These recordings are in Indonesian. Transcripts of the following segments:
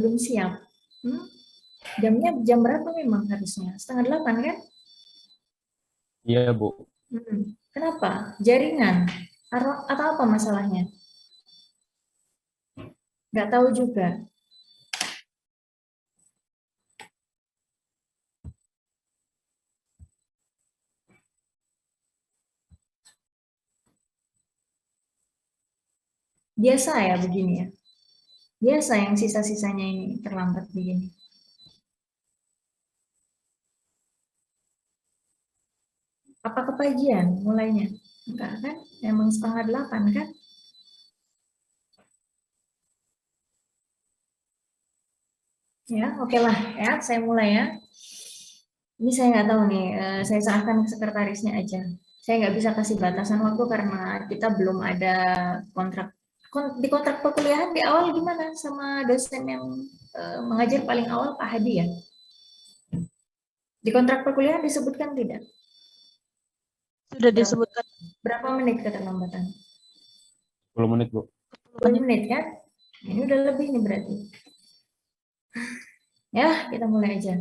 belum siap. Hmm? Jamnya jam berapa memang harusnya? 7:30 kan? Iya, Bu. Kenapa? Jaringan? Atau apa masalahnya? Nggak tahu juga. Biasa ya begini ya. Biasa yang sisa-sisanya ini terlambat begini. Apa kepagian mulainya? Enggak kan? Emang 7:30 kan? Ya, oke lah ya. Saya mulai ya. Ini saya nggak tahu nih. Saya serahkan ke sekretarisnya aja. Saya nggak bisa kasih batasan waktu karena kita belum ada kontrak. Di kontrak perkuliahan di awal gimana sama dosen yang mengajar paling awal Pak Hadi ya? Di kontrak perkuliahan disebutkan tidak? Sudah Berapa, disebutkan berapa menit keterlambatan? 10 menit, Bu. 10 menit kan? Ini udah lebih nih berarti. Ya, kita mulai aja.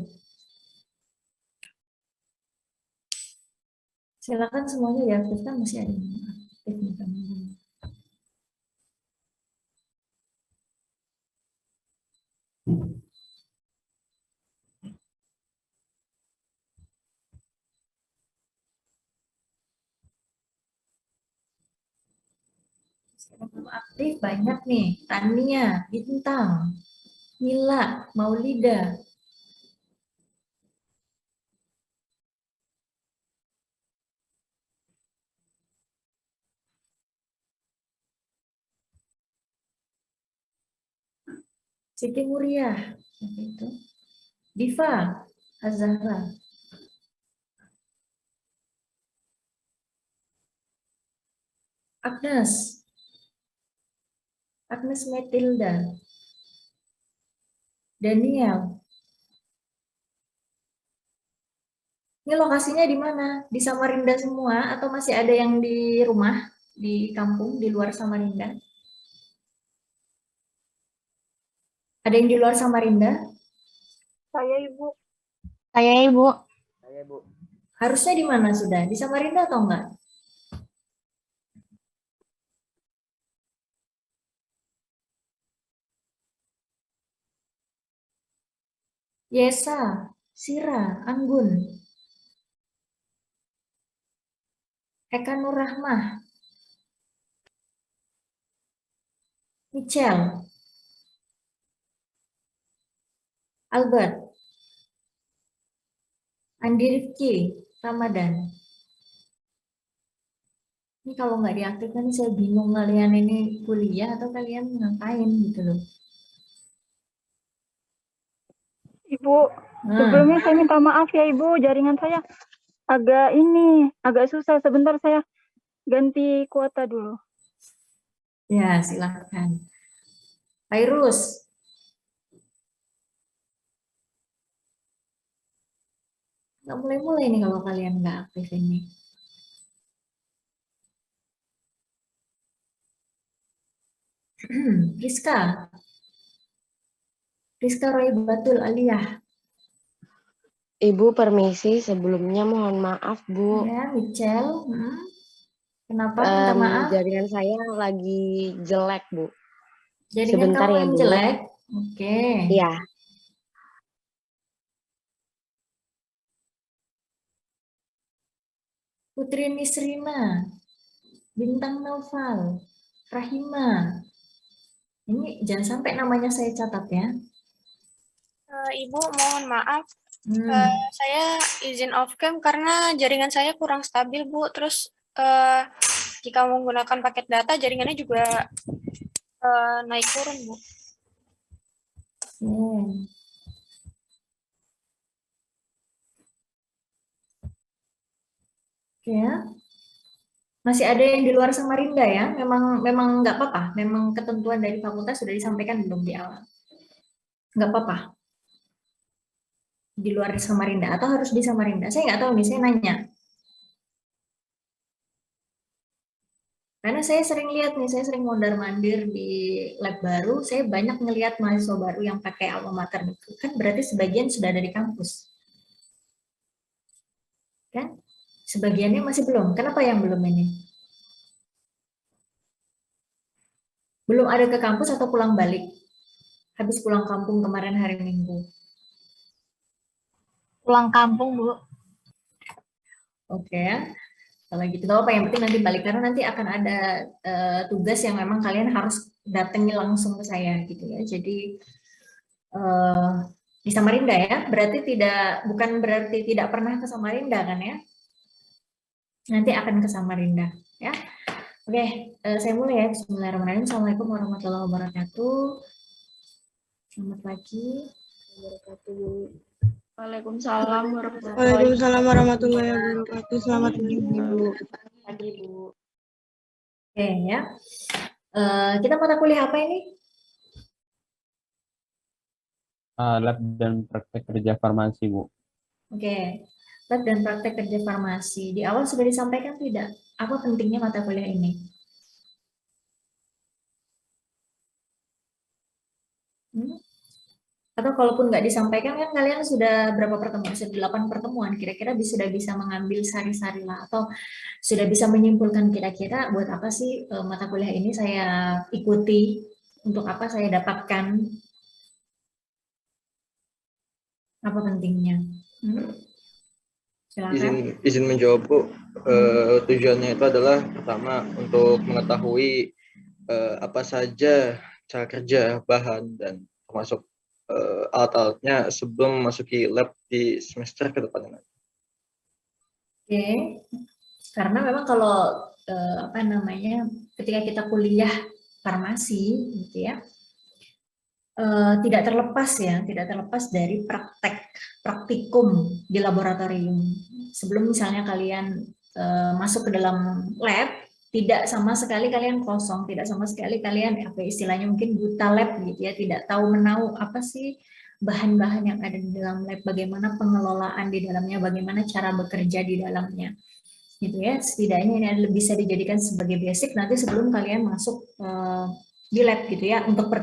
Silakan semuanya diaktifkan, masih ada yang aktif nih teman-teman. Sekarang belum aktif banyak nih. Tania, Bintang, Mila, Maulida. Siti Muria, itu. Diva, Azahra, Agnes, Agnes Metilda, Daniel. Ini lokasinya di mana? Di Samarinda semua atau masih ada yang di rumah, di kampung, di luar Samarinda? Ada yang di luar Samarinda? saya Ibu. Saya Ibu. Saya, Bu. Harusnya di mana sudah? Di Samarinda atau enggak? Yesa, Sira, Anggun, Eka Nurrahmah, Michelle, Albert, Andi Rifki, Ramadan. Ini kalau nggak diaktifkan nih saya bingung kalian ini kuliah atau kalian ngapain gitu loh. Ibu, Nah, sebelumnya saya minta maaf ya Ibu, jaringan saya agak susah. Sebentar saya ganti kuota dulu. ya silakan. Virus, nggak mulai-mulai nih kalau kalian nggak aktif ini. Rizka, Rizka Roy Batul Aliyah. Ibu permisi, sebelumnya mohon maaf, Bu. Ya, Michelle. Kenapa minta maaf? Jaringan saya lagi jelek, Bu. Jaringan Sebentar kamu ya, yang Bu. jelek? Oke. Iya. Putri Nisrina, Bintang Noval, Rahima. Ini jangan sampai namanya saya catat ya. Ibu, mohon maaf. Hmm. Saya izin off cam karena jaringan saya kurang stabil, Bu. Terus jika menggunakan paket data, jaringannya juga naik turun, Bu. Oke ya. Masih ada yang di luar Samarinda ya? Memang nggak apa-apa. Memang ketentuan dari fakultas sudah disampaikan belum di awal. Nggak apa-apa di luar Samarinda atau harus di Samarinda. Saya nggak tahu nih. Saya nanya. Karena saya sering lihat nih, saya sering mondar-mandir di lab baru, saya banyak ngelihat mahasiswa baru yang pakai alma mater itu. Kan berarti sebagian sudah ada di kampus. Kan? Sebagiannya masih belum. Kenapa yang belum ini? Belum ada ke kampus atau pulang balik? Habis pulang kampung kemarin hari Minggu. Pulang kampung, Bu. Oke ya. Kalau gitu, nggak apa yang penting nanti balik karena nanti akan ada tugas yang memang kalian harus datangi langsung ke saya gitu ya. Jadi eh, di Samarinda ya, berarti bukan berarti tidak pernah ke Samarinda kan ya? Nanti akan ke Samarinda ya. Oke, saya mulai ya. Bismillahirrahmanirrahim. Assalamualaikum warahmatullahi wabarakatuh. Selamat pagi. Waalaikumsalam warahmatullahi Waalaikumsalam warahmatullahi wabarakatuh. Selamat pagi, Bu. Pagi, Bu. Oke ya. Kita mata kuliah apa ini? Lab dan praktek kerja farmasi, Bu. Oke, lab dan praktek kerja farmasi. Di awal sudah disampaikan tidak? Apa pentingnya mata kuliah ini? Atau kalaupun nggak disampaikan kan kalian sudah berapa pertemuan? Sudah 8 pertemuan. Kira-kira sudah bisa mengambil sari-sari lah atau sudah bisa menyimpulkan kira-kira buat apa sih mata kuliah ini saya ikuti, untuk apa saya dapatkan, apa pentingnya? Silakan. Izin menjawab, Bu. Tujuannya itu adalah pertama untuk mengetahui apa saja cara kerja bahan dan termasuk alat-alatnya sebelum memasuki lab di semester ke depannya. Oke, karena memang kalau apa namanya, ketika kita kuliah farmasi gitu ya, tidak terlepas dari praktikum di laboratorium. Sebelum misalnya kalian masuk ke dalam lab, tidak sama sekali kalian kosong, tidak sama sekali kalian apa istilahnya mungkin buta lab gitu ya, tidak tahu menahu apa sih bahan-bahan yang ada di dalam lab, bagaimana pengelolaan di dalamnya, bagaimana cara bekerja di dalamnya gitu ya. Setidaknya ini bisa dijadikan sebagai basic nanti sebelum kalian masuk di lab gitu ya, untuk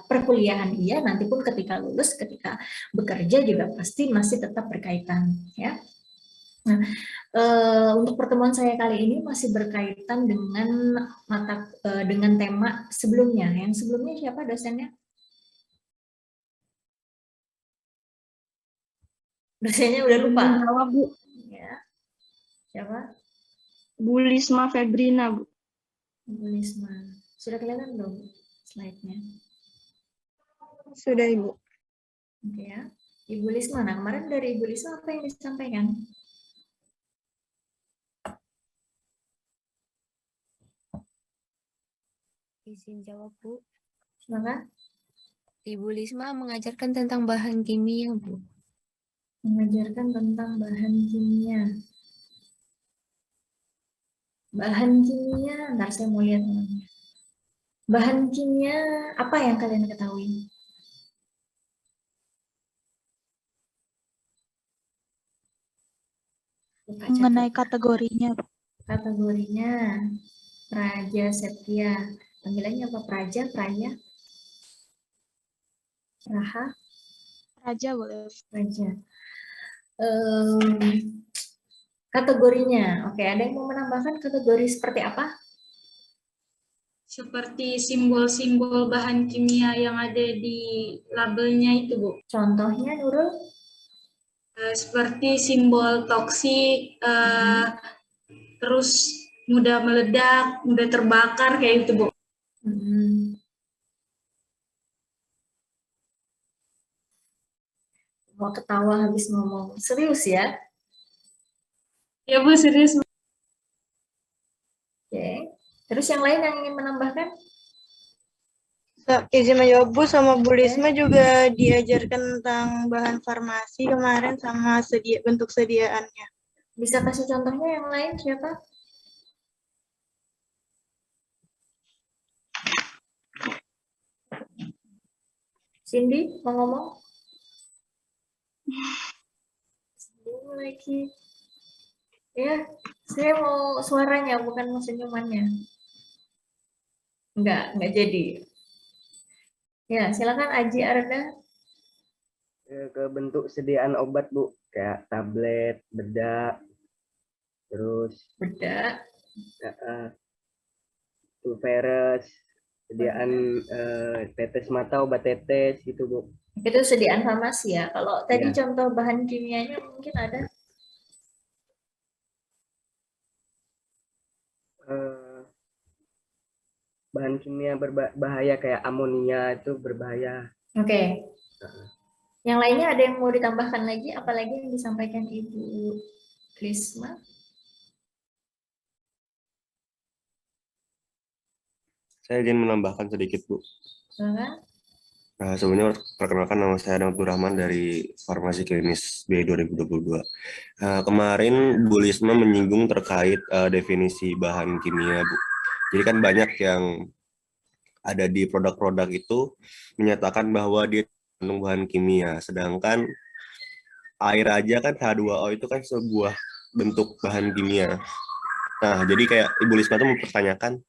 perkuliahan iya, nanti pun ketika lulus, ketika bekerja juga pasti masih tetap berkaitan ya. Nah, untuk pertemuan saya kali ini masih berkaitan dengan dengan tema sebelumnya. Yang sebelumnya siapa dosennya? Dosennya udah lupa. Jawab, Bu. Ya. Siapa? Bu Lisma Febrina, Bu. Bu Lisma. Sudah kelihatan belum slide-nya? Sudah, Ibu. Oke ya. Ibu Lisma, nah kemarin dari Ibu Lisma apa yang disampaikan? Izin jawab, Bu. Silakan. Ibu Lisma mengajarkan tentang bahan kimia, Bu. Mengajarkan tentang bahan kimia. Bahan kimia, ntar saya mau lihat namanya. Bahan kimia apa yang kalian ketahui? Mengenai kategorinya, Bu. Kategorinya Praja Setia. Panggilannya apa? Praja, Praya? Raha? Raja boleh. Praja. Kategorinya, oke, ada yang mau menambahkan kategori seperti apa? Seperti simbol-simbol bahan kimia yang ada di labelnya itu, Bu. Contohnya, Nurul? Seperti simbol toksik, terus mudah meledak, mudah terbakar, kayak itu, Bu. Mau ketawa habis ngomong. Serius ya? Ya, Bu, serius. Oke. Terus yang lain yang ingin menambahkan? Izin menjawab, Bu, sama Bu Lisma juga diajarkan tentang bahan farmasi kemarin sama bentuk sediaannya. Bisa kasih contohnya yang lain siapa? Cindy, mau ngomong? Cindy lagi. Ya, saya mau suaranya, bukan mau senyumannya. Nggak jadi. Ya, silakan Aji Arda. Ke bentuk sediaan obat, Bu, kayak tablet, bedak, terus Bedak. Ulveres, sediaan tetes mata, obat tetes gitu, Bu. Itu sediaan farmasi ya. Kalau tadi Ya. contoh bahan kimianya mungkin ada. Bahan kimia berbahaya kayak amonia itu berbahaya. Oke. Yang lainnya ada yang mau ditambahkan lagi? Apalagi yang disampaikan Ibu Risma? Saya ingin menambahkan sedikit, Bu. Silakan. Sebelumnya perkenalkan, nama saya Adam Abdurrahman dari Farmasi Klinis B 2022. Kemarin Bu Lisma menyinggung terkait definisi bahan kimia, Bu. Jadi kan banyak yang ada di produk-produk itu menyatakan bahwa dia mengandung bahan kimia, sedangkan air aja kan H2O itu kan sebuah bentuk bahan kimia. Nah, jadi kayak Ibu Lisma tuh mempertanyakan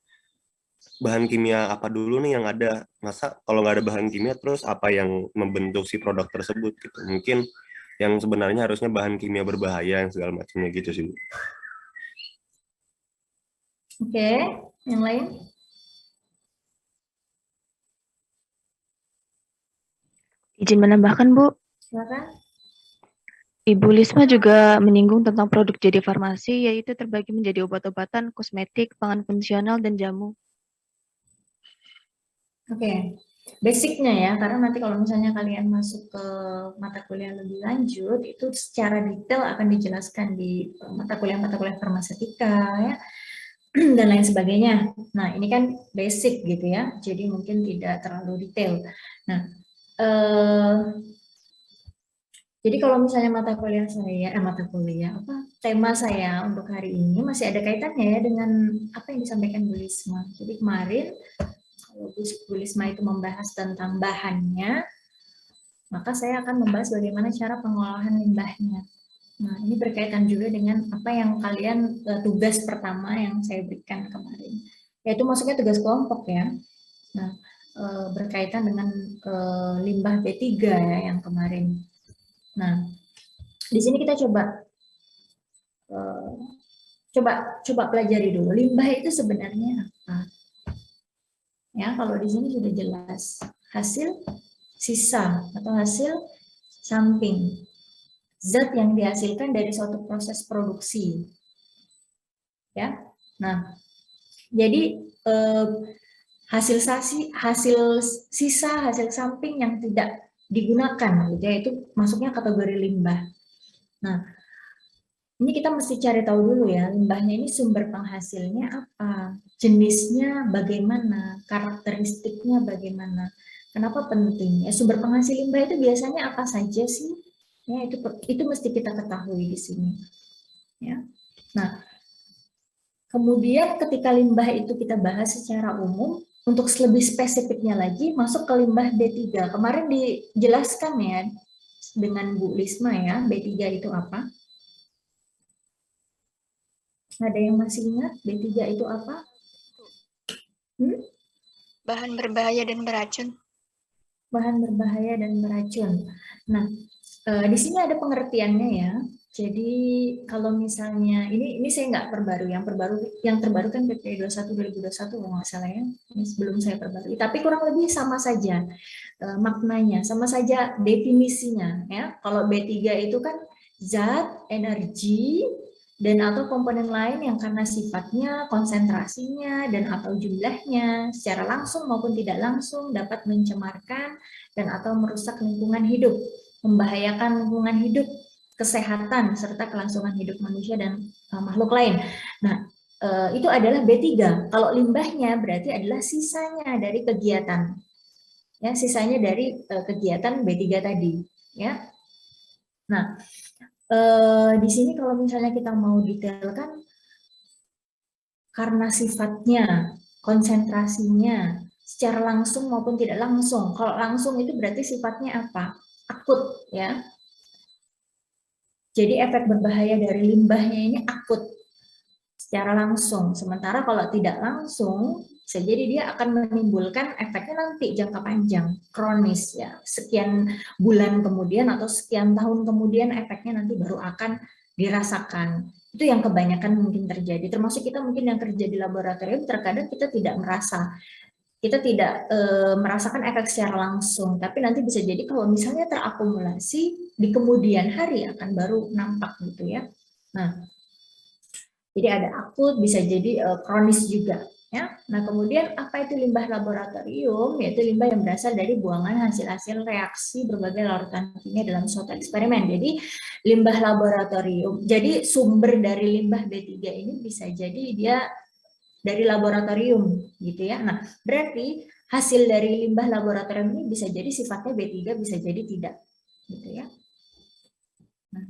bahan kimia apa dulu nih yang ada, masa kalau nggak ada bahan kimia terus apa yang membentuk si produk tersebut gitu. Mungkin yang sebenarnya harusnya bahan kimia berbahaya yang segala macamnya gitu sih, Bu. Oke, yang lain? Izin menambahkan, Bu. Silakan. Ibu Lisma juga menyinggung tentang produk jadi farmasi, yaitu terbagi menjadi obat-obatan, kosmetik, pangan fungsional, dan jamu. Oke, basicnya ya, karena nanti kalau misalnya kalian masuk ke mata kuliah lebih lanjut, itu secara detail akan dijelaskan di mata kuliah farmasetika ya, dan lain sebagainya. Nah, ini kan basic gitu ya, jadi mungkin tidak terlalu detail. Nah, jadi kalau misalnya tema saya untuk hari ini masih ada kaitannya ya dengan apa yang disampaikan Bu Lisma. Jadi kemarin kalau Bu Lisma itu membahas tentang bahannya, maka saya akan membahas bagaimana cara pengolahan limbahnya. Nah, ini berkaitan juga dengan apa yang kalian, tugas pertama yang saya berikan kemarin, yaitu maksudnya tugas kelompok ya. Nah, berkaitan dengan limbah B3 ya yang kemarin. Nah, di sini kita coba pelajari dulu, limbah itu sebenarnya apa? Ya, kalau di sini sudah jelas, hasil sisa atau hasil samping, zat yang dihasilkan dari suatu proses produksi. Ya, nah, jadi hasil sisa, hasil samping yang tidak digunakan, gitu ya, itu masuknya kategori limbah. Nah, ini kita mesti cari tahu dulu ya, limbahnya ini sumber penghasilnya apa, jenisnya bagaimana, karakteristiknya bagaimana, kenapa penting? Ya, sumber penghasil limbah itu biasanya apa saja sih? Ya, itu mesti kita ketahui di sini. Ya. Nah, kemudian ketika limbah itu kita bahas secara umum, untuk lebih spesifiknya lagi masuk ke limbah B3. Kemarin dijelaskan ya dengan Bu Lisma ya, B3 itu apa? Ada yang masih ingat B3 itu apa? Bahan berbahaya dan beracun. Bahan berbahaya dan beracun. Nah, di sini ada pengertiannya ya. Jadi kalau misalnya ini saya nggak perbarui, yang terbaru kan PP 21 2021 kalau nggak salah ya. Ini sebelum saya perbarui. Tapi kurang lebih sama saja maknanya, sama saja definisinya ya. Kalau B3 itu kan zat, energi, dan atau komponen lain yang karena sifatnya, konsentrasinya, dan atau jumlahnya secara langsung maupun tidak langsung dapat mencemarkan dan atau merusak lingkungan hidup, membahayakan lingkungan hidup, kesehatan, serta kelangsungan hidup manusia dan makhluk lain. Nah, itu adalah B3. Kalau limbahnya berarti adalah sisanya dari kegiatan. Ya, sisanya dari kegiatan B3 tadi. Ya. Nah, di sini kalau misalnya kita mau detailkan, karena sifatnya, konsentrasinya, secara langsung maupun tidak langsung. Kalau langsung itu berarti sifatnya apa? Akut, ya. Jadi efek berbahaya dari limbahnya ini akut. secara langsung. Sementara kalau tidak langsung, bisa jadi dia akan menimbulkan efeknya nanti jangka panjang, kronis ya. Sekian bulan kemudian atau sekian tahun kemudian efeknya nanti baru akan dirasakan. Itu yang kebanyakan mungkin terjadi. Termasuk kita mungkin yang kerja di laboratorium, terkadang kita tidak merasa. Kita tidak merasakan efek secara langsung, tapi nanti bisa jadi kalau misalnya terakumulasi di kemudian hari akan baru nampak gitu ya. Nah, jadi ada akut, bisa jadi kronis juga. Ya. Nah, kemudian apa itu limbah laboratorium? Yaitu limbah yang berasal dari buangan hasil-hasil reaksi berbagai larutan kimia dalam suatu eksperimen. Jadi limbah laboratorium. Jadi sumber dari limbah B3 ini bisa jadi dia dari laboratorium gitu ya. Nah, berarti hasil dari limbah laboratorium ini bisa jadi sifatnya B3, bisa jadi tidak gitu ya. Nah,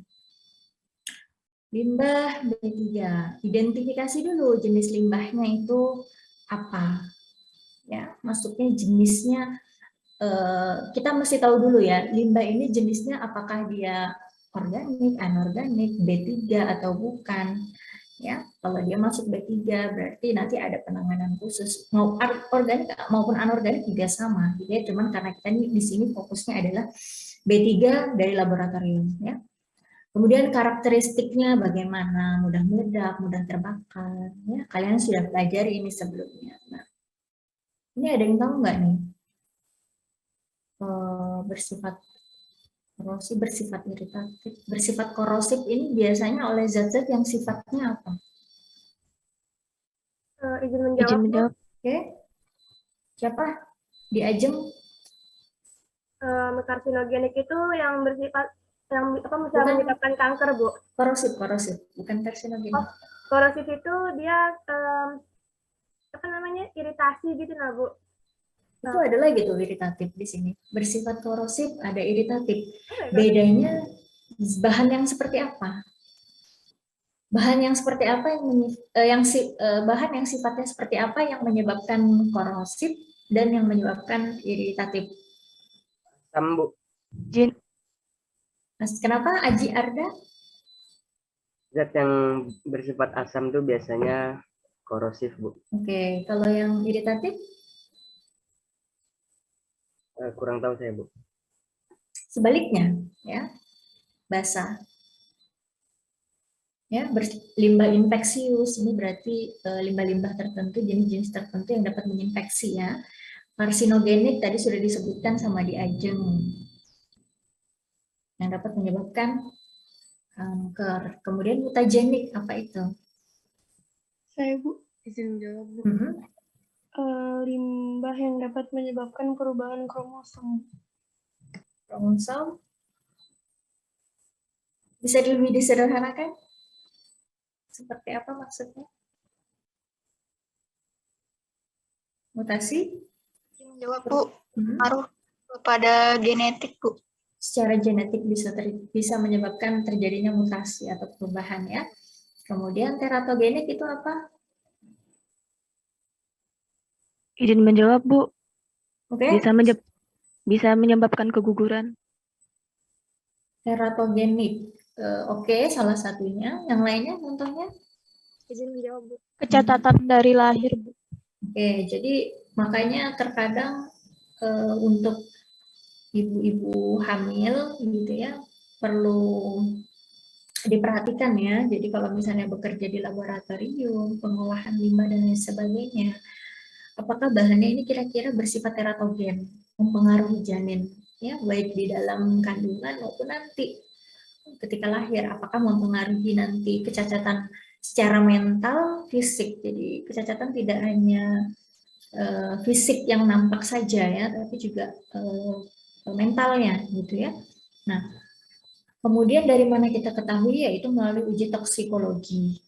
limbah B3, identifikasi dulu jenis limbahnya itu apa ya, maksudnya jenisnya kita mesti tahu dulu ya, limbah ini jenisnya apakah dia organik, anorganik, B3 atau bukan. Ya, kalau dia masuk B3 berarti nanti ada penanganan khusus. Mau organik maupun anorganik juga sama, gitu ya. Cuman karena kita di sini fokusnya adalah B3 dari laboratorium, ya. Kemudian karakteristiknya bagaimana, mudah meledak, mudah terbakar, ya. Kalian sudah pelajari ini sebelumnya. Nah, ini ada yang tahu nggak nih? Bersifat korosif, bersifat iritatif, bersifat korosif ini biasanya oleh zat-zat yang sifatnya apa? Izin menjawab. Oke. Siapa? Di Ajeng. Karsinogenik itu yang bersifat yang apa bisa menyebabkan kanker, Bu. Korosif, bukan karsinogenik. Oh, korosif itu dia apa namanya? Iritasi gitu nah, Bu. Itu ada lagi tuh iritatif di sini. Bersifat korosif, ada iritatif. Bedanya bahan yang seperti apa? Bahan yang seperti apa bahan yang sifatnya seperti apa yang menyebabkan korosif dan yang menyebabkan iritatif? Asam, Bu. Kenapa Aji Arda? Zat yang bersifat asam tuh biasanya korosif, Bu. Oke, kalau yang iritatif? Kurang tahu saya, Bu. Sebaliknya, ya, basah. Ya, limbah infeksius ini berarti limbah-limbah tertentu, jenis-jenis tertentu yang dapat menginfeksi ya. Karsinogenik tadi sudah disebutkan sama di Ajeng, yang dapat menyebabkan kanker. Kemudian mutagenik, apa itu? Saya, Bu, izin jawab, Bu. Limbah yang dapat menyebabkan perubahan kromosom. Kromosom? Bisa lebih disederhanakan? Seperti apa maksudnya? Mutasi? Jawab, Bu. Pengaruh pada genetik, Bu. Secara genetik bisa menyebabkan terjadinya mutasi atau perubahan ya. Kemudian teratogenik itu apa? Izin menjawab, Bu. Oke. Bisa menyebabkan keguguran. Teratogenik. Oke, salah satunya. Yang lainnya contohnya? Izin menjawab, Bu. Kecatatan dari lahir, Bu. Oke, jadi makanya terkadang untuk ibu-ibu hamil gitu ya perlu diperhatikan ya. Jadi kalau misalnya bekerja di laboratorium, pengolahan limbah dan lain sebagainya, apakah bahannya ini kira-kira bersifat teratogen, mempengaruhi janin ya, baik di dalam kandungan maupun nanti ketika lahir, apakah mempengaruhi nanti kecacatan secara mental, fisik. Jadi kecacatan tidak hanya fisik yang nampak saja ya, tapi juga mentalnya gitu ya. Nah, kemudian dari mana kita ketahui, yaitu melalui uji toksikologi.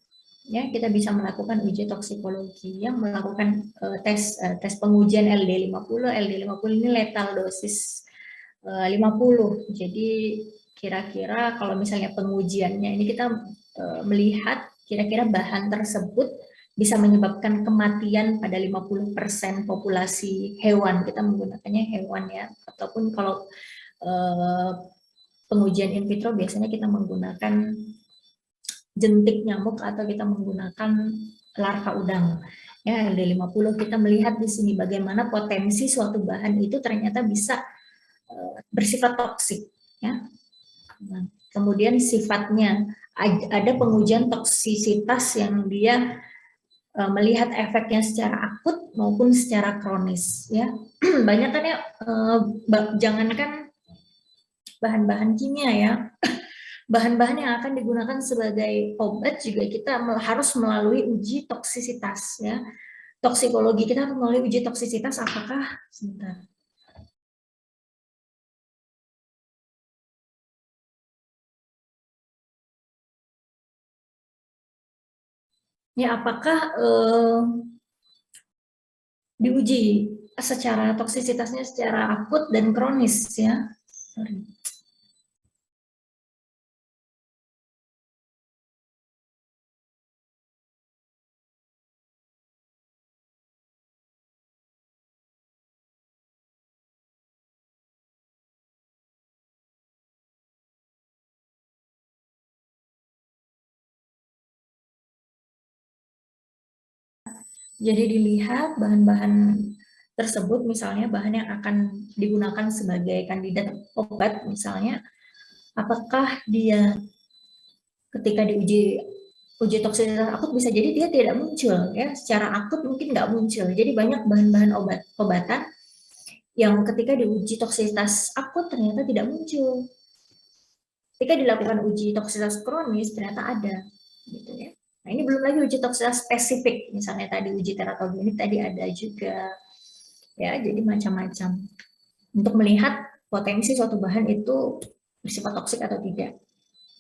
Ya, kita bisa melakukan uji toksikologi yang melakukan tes pengujian LD50. LD50 ini lethal dosis 50. Jadi kira-kira kalau misalnya pengujiannya ini kita melihat kira-kira bahan tersebut bisa menyebabkan kematian pada 50% populasi hewan. Kita menggunakannya hewan ya, ataupun kalau pengujian in vitro biasanya kita menggunakan jentik nyamuk atau kita menggunakan larva udang. Ya, LD50 kita melihat di sini bagaimana potensi suatu bahan itu ternyata bisa bersifat toksik. Ya. Nah, kemudian sifatnya ada pengujian toksisitas yang dia melihat efeknya secara akut maupun secara kronis. Ya, banyak kan ya, jangankan bahan-bahan kimia ya, bahan-bahan yang akan digunakan sebagai obat juga kita harus melalui uji toksisitas ya. Toksikologi kita harus melalui uji toksisitas apakah sebentar. Ya, apakah diuji secara toksisitasnya secara akut dan kronis ya. Sorry. Jadi dilihat bahan-bahan tersebut, misalnya bahan yang akan digunakan sebagai kandidat obat misalnya, apakah dia ketika diuji toksisitas akut bisa jadi dia tidak muncul ya, secara akut mungkin nggak muncul. Jadi banyak bahan-bahan obatan yang ketika diuji toksisitas akut ternyata tidak muncul. Ketika dilakukan uji toksisitas kronis ternyata ada, gitu ya. Nah, ini belum lagi uji toksisitas spesifik, misalnya tadi uji teratogenik tadi ada juga, ya. Jadi macam-macam untuk melihat potensi suatu bahan itu bersifat toksik atau tidak,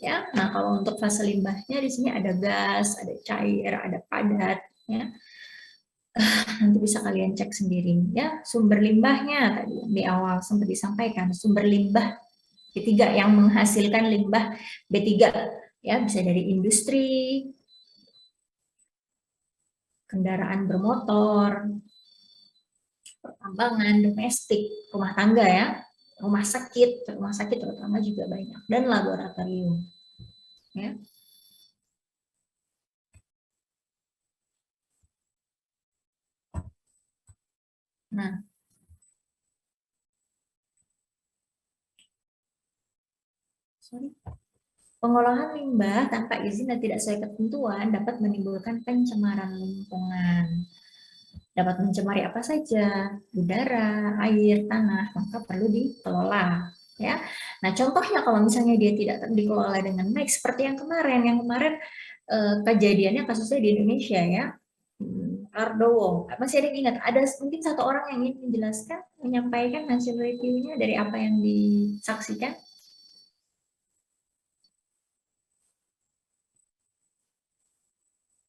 ya. Nah, kalau untuk fase limbahnya di sini ada gas, ada cair, ada padat, ya. Nanti bisa kalian cek sendiri, ya. Sumber limbahnya tadi di awal sempat disampaikan, sumber limbah B3 yang menghasilkan limbah B3, ya, bisa dari industri, kendaraan bermotor, pertambangan, domestik, rumah tangga ya, rumah sakit terutama juga banyak, dan laboratorium. Ya. Nah, pengolahan limbah tanpa izin dan tidak sesuai ketentuan dapat menimbulkan pencemaran lingkungan. Dapat mencemari apa saja, udara, air, tanah, maka perlu dikelola. Ya. Nah, contohnya kalau misalnya dia tidak dikelola dengan baik, seperti yang kemarin kejadiannya kasusnya di Indonesia ya, Ardowo. Masih ada yang ingat? Ada mungkin satu orang yang ingin menjelaskan, menyampaikan hasil reviewnya dari apa yang disaksikan?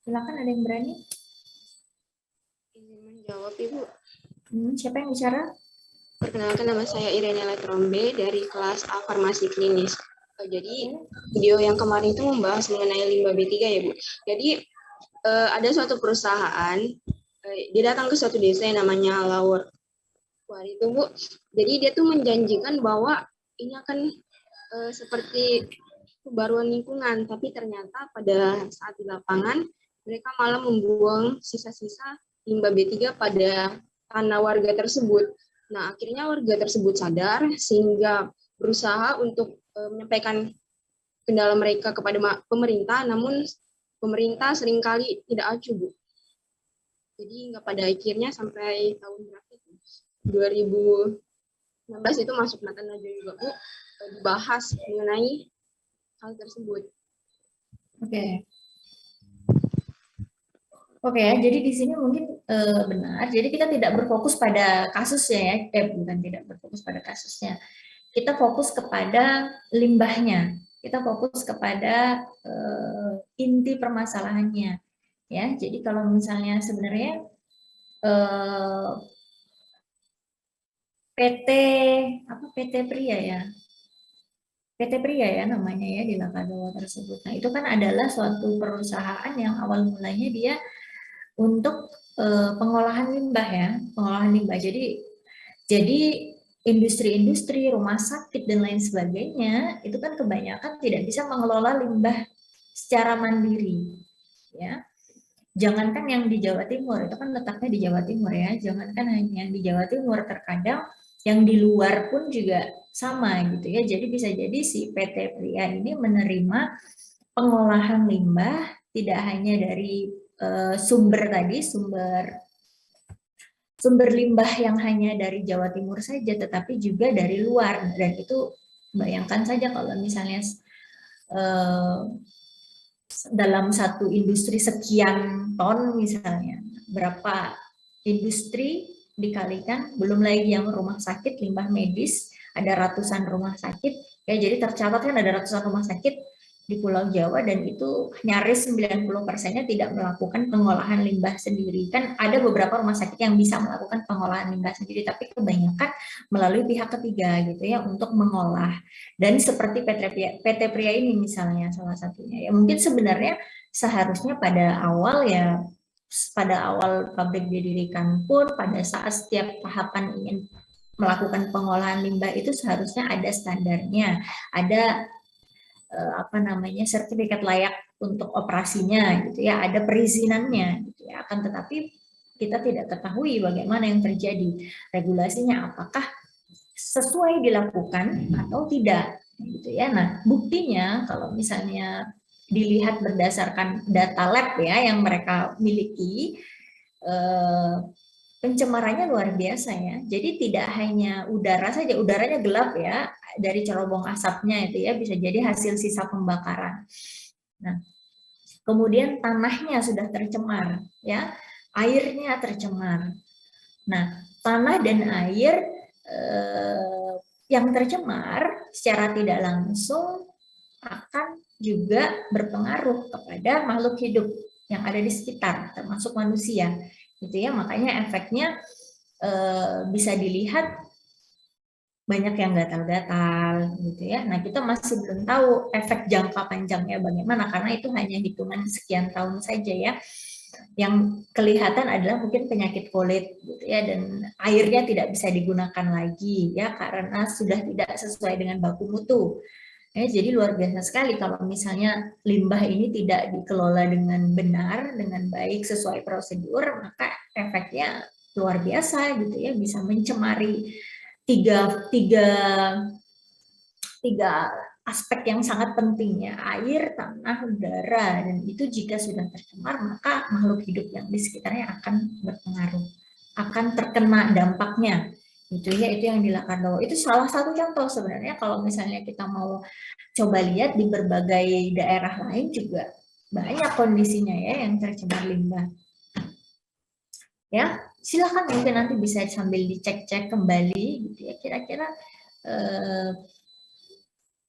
Silakan, ada yang berani? Izin menjawab, Ibu. Siapa yang bicara? Perkenalkan, nama saya Irene Letrombe dari kelas A Farmasi Klinis. Jadi video yang kemarin itu membahas mengenai limbah B3 ya, Bu. Jadi ada suatu perusahaan, dia datang ke suatu desa yang namanya Lawar. Wah, itu, Bu. Jadi dia tuh menjanjikan bahwa ini akan seperti pembaruan lingkungan, tapi ternyata pada saat di lapangan mereka malah membuang sisa-sisa limbah B3 pada tanah warga tersebut. Nah, akhirnya warga tersebut sadar sehingga berusaha untuk menyampaikan kendala mereka kepada pemerintah, namun pemerintah seringkali tidak acuh, Bu. Jadi hingga pada akhirnya sampai tahun berapa itu? 2016 itu masuk mata najwa juga, Bu, dibahas mengenai hal tersebut. Oke. Oke, jadi di sini mungkin benar. Jadi kita tidak berfokus pada kasusnya ya, bukan tidak berfokus pada kasusnya. Kita fokus kepada limbahnya. Kita fokus kepada inti permasalahannya. Ya, jadi kalau misalnya sebenarnya PT Pria ya. PT Pria ya namanya ya di Lakadawa tersebut. Nah, itu kan adalah suatu perusahaan yang awal mulanya dia untuk pengolahan limbah ya, pengolahan limbah. Jadi industri-industri, rumah sakit dan lain sebagainya itu kan kebanyakan tidak bisa mengelola limbah secara mandiri, ya. Jangankan yang di Jawa Timur, itu kan letaknya di Jawa Timur ya, jangankan hanya yang di Jawa Timur, terkadang yang di luar pun juga sama gitu ya. Jadi bisa jadi si PT Pria ini menerima pengolahan limbah tidak hanya dari sumber tadi, sumber limbah yang hanya dari Jawa Timur saja, tetapi juga dari luar. Dan itu bayangkan saja kalau misalnya dalam satu industri sekian ton misalnya, berapa industri dikalikan, belum lagi yang rumah sakit, limbah medis, ada ratusan rumah sakit, ya jadi tercatat kan ada ratusan rumah sakit di Pulau Jawa dan itu nyaris 90%-nya tidak melakukan pengolahan limbah sendiri. Kan ada beberapa rumah sakit yang bisa melakukan pengolahan limbah sendiri, tapi kebanyakan melalui pihak ketiga gitu ya untuk mengolah. Dan seperti PT Pria ini misalnya salah satunya. Ya mungkin sebenarnya seharusnya pada awal pabrik didirikan pun pada saat setiap tahapan ingin melakukan pengolahan limbah itu seharusnya ada standarnya, ada sertifikat layak untuk operasinya gitu ya, ada perizinannya gitu ya. Akan tetapi kita tidak ketahui bagaimana yang terjadi, regulasinya apakah sesuai dilakukan atau tidak gitu ya. Nah, buktinya kalau misalnya dilihat berdasarkan data lab ya yang mereka miliki, pencemarannya luar biasa ya. Jadi tidak hanya udara saja, udaranya gelap ya, dari cerobong asapnya itu ya bisa jadi hasil sisa pembakaran. Nah, kemudian tanahnya sudah tercemar ya, airnya tercemar. Nah, tanah dan air yang tercemar secara tidak langsung akan juga berpengaruh kepada makhluk hidup yang ada di sekitar, termasuk manusia. Gitu ya, makanya efeknya bisa dilihat banyak yang gatal-gatal gitu ya. Nah, kita masih belum tahu efek jangka panjangnya bagaimana karena itu hanya hitungan sekian tahun saja ya. Yang kelihatan adalah mungkin penyakit kulit gitu ya, dan airnya tidak bisa digunakan lagi ya karena sudah tidak sesuai dengan baku mutu. Ya, jadi luar biasa sekali kalau misalnya limbah ini tidak dikelola dengan benar, dengan baik sesuai prosedur, maka efeknya luar biasa gitu ya, bisa mencemari tiga aspek yang sangat pentingnya, air, tanah, udara, dan itu jika sudah tercemar maka makhluk hidup yang di sekitarnya akan berpengaruh, akan terkena dampaknya. Itu ya, itu yang di Lakardao. Itu salah satu contoh sebenarnya kalau misalnya kita mau coba lihat di berbagai daerah lain juga banyak kondisinya ya yang tercemar limbah. Ya, silakan mungkin nanti bisa sambil dicek-cek kembali gitu ya, kira-kira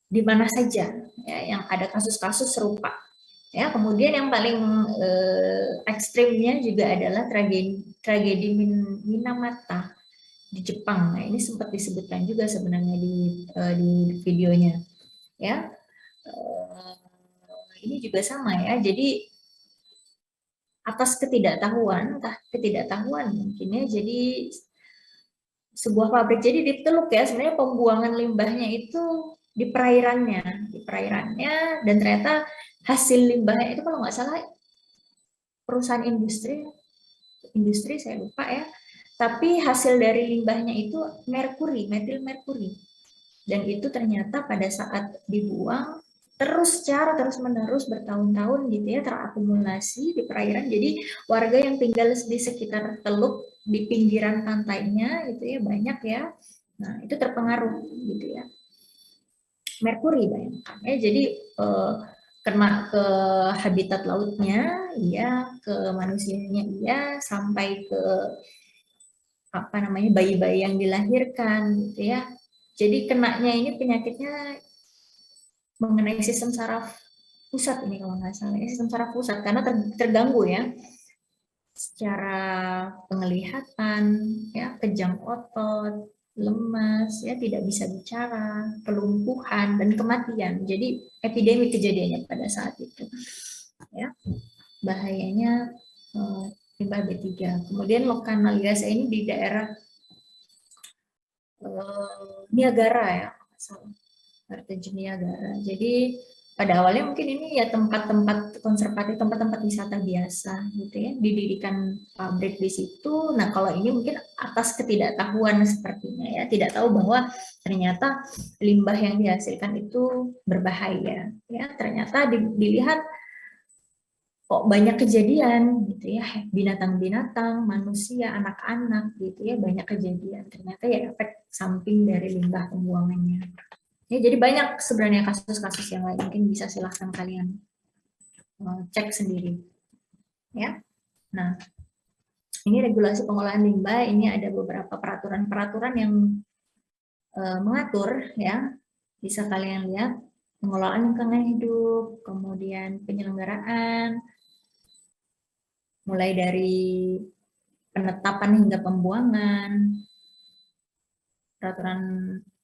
di mana saja ya yang ada kasus-kasus serupa. Ya, kemudian yang paling ekstrimnya juga adalah tragedi Minamata di Jepang. Nah, ini sempat disebutkan juga sebenarnya di videonya. Ya, ini juga sama ya. Jadi atas ketidaktahuan mungkin ya. Jadi sebuah pabrik jadi di Teluk ya, sebenarnya pembuangan limbahnya itu di perairannya, dan ternyata hasil limbahnya itu kalau nggak salah perusahaan industri saya lupa ya. Tapi hasil dari limbahnya itu merkuri, metil merkuri. Dan itu ternyata pada saat dibuang terus-menerus bertahun-tahun gitu ya, terakumulasi di perairan. Jadi warga yang tinggal di sekitar Teluk di pinggiran pantainya gitu ya banyak ya. Nah, itu terpengaruh gitu ya. Merkuri bayangkan ya. Jadi kena ke habitat lautnya, iya, ke manusianya, iya, sampai ke bayi-bayi yang dilahirkan gitu ya. Jadi kenanya ini penyakitnya mengenai sistem saraf pusat ini kalau nggak salah, sistem saraf pusat karena terganggu ya secara penglihatan ya, kejang otot, lemas ya, tidak bisa bicara, kelumpuhan dan kematian. Jadi epidemi kejadiannya pada saat itu ya. Bahayanya limbah B3. Kemudian Lokanalyasa ini di daerah Niagara ya, Niagara. Jadi pada awalnya mungkin ini ya tempat-tempat konservatif, tempat-tempat wisata biasa gitu ya, didirikan pabrik di situ. Nah kalau ini mungkin atas ketidaktahuan sepertinya ya, tidak tahu bahwa ternyata limbah yang dihasilkan itu berbahaya ya. Ternyata dilihat kok banyak kejadian gitu ya, binatang-binatang, manusia, anak-anak gitu ya, banyak kejadian. Ternyata ya efek samping dari limbah pembuangannya. Ya, jadi banyak sebenarnya kasus-kasus yang lain, mungkin bisa silahkan kalian cek sendiri. Ya, nah ini regulasi pengolahan limbah, ini ada beberapa peraturan-peraturan yang mengatur ya, bisa kalian lihat pengelolaan lingkungan hidup, kemudian penyelenggaraan, mulai dari penetapan hingga pembuangan, peraturan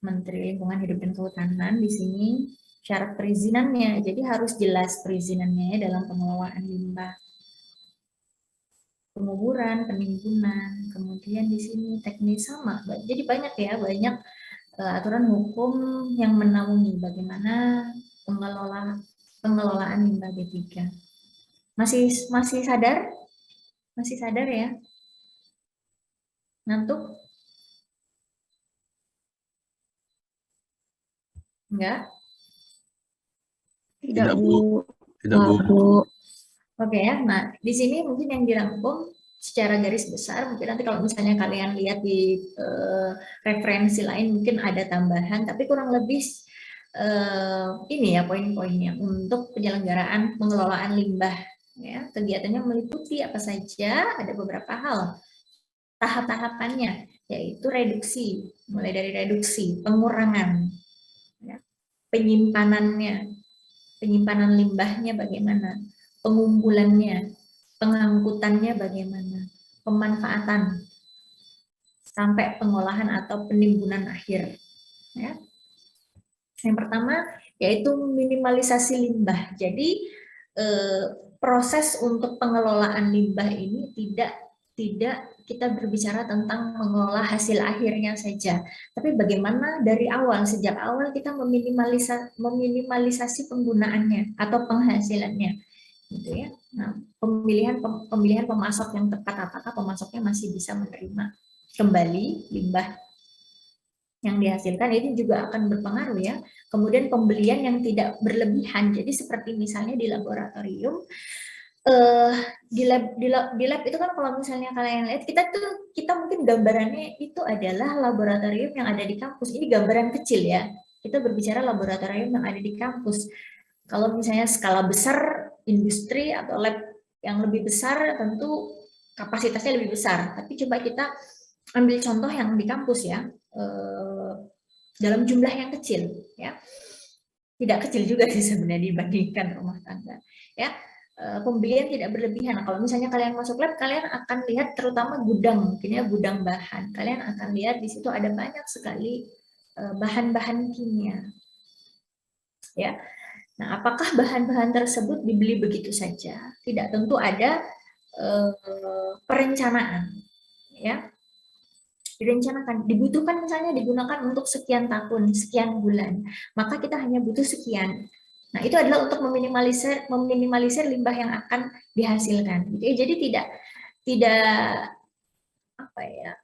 Menteri Lingkungan Hidup dan Kehutanan di sini syarat perizinannya, jadi harus jelas perizinannya dalam pengelolaan limbah, penguburan, penimbunan, kemudian di sini teknis sama. Jadi banyak ya, banyak aturan hukum yang menaungi bagaimana pengelolaan limbah B3. Masih sadar? Masih sadar ya? Ngantuk? Enggak? Tidak, Bu. Tidak, Bu. Oke ya, nah di sini mungkin yang dirangkum secara garis besar, mungkin nanti kalau misalnya kalian lihat di referensi lain mungkin ada tambahan, tapi kurang lebih ini ya poin-poinnya untuk penyelenggaraan pengelolaan limbah. Ya, kegiatannya meliputi apa saja, ada beberapa hal. Tahap-tahapannya, yaitu reduksi, mulai dari reduksi, pengurangan, ya, penyimpanan limbahnya bagaimana, pengumpulannya, pengangkutannya bagaimana, pemanfaatan, sampai pengolahan atau penimbunan akhir. Ya. Yang pertama yaitu minimalisasi limbah. Jadi proses untuk pengelolaan limbah ini tidak kita berbicara tentang mengelola hasil akhirnya saja, tapi bagaimana dari awal, sejak awal kita meminimalisasi penggunaannya atau penghasilannya, gitu ya. Nah, pemilihan pemasok yang tepat, apakah pemasoknya masih bisa menerima kembali limbah yang dihasilkan, ini juga akan berpengaruh ya. Kemudian pembelian yang tidak berlebihan, jadi seperti misalnya di laboratorium. Di lab itu kan kalau misalnya kalian lihat kita mungkin gambarannya itu adalah laboratorium yang ada di kampus. Ini gambaran kecil ya. Kita berbicara laboratorium yang ada di kampus. Kalau misalnya skala besar industri atau lab yang lebih besar tentu kapasitasnya lebih besar. Tapi coba kita ambil contoh yang di kampus ya. Dalam jumlah yang kecil ya. Tidak kecil juga sih sebenarnya dibandingkan rumah tangga. Ya. Pembelian tidak berlebihan. Nah, kalau misalnya kalian masuk lab, kalian akan lihat terutama gudang, mungkin ya gudang bahan. Kalian akan lihat di situ ada banyak sekali bahan-bahan kimia. Ya. Nah, apakah bahan-bahan tersebut dibeli begitu saja? Tidak, tentu ada perencanaan. Ya. Direncanakan, dibutuhkan misalnya digunakan untuk sekian tahun, sekian bulan. Maka kita hanya butuh sekian. Nah, itu adalah untuk meminimalisir limbah yang akan dihasilkan. Jadi tidak apa ya,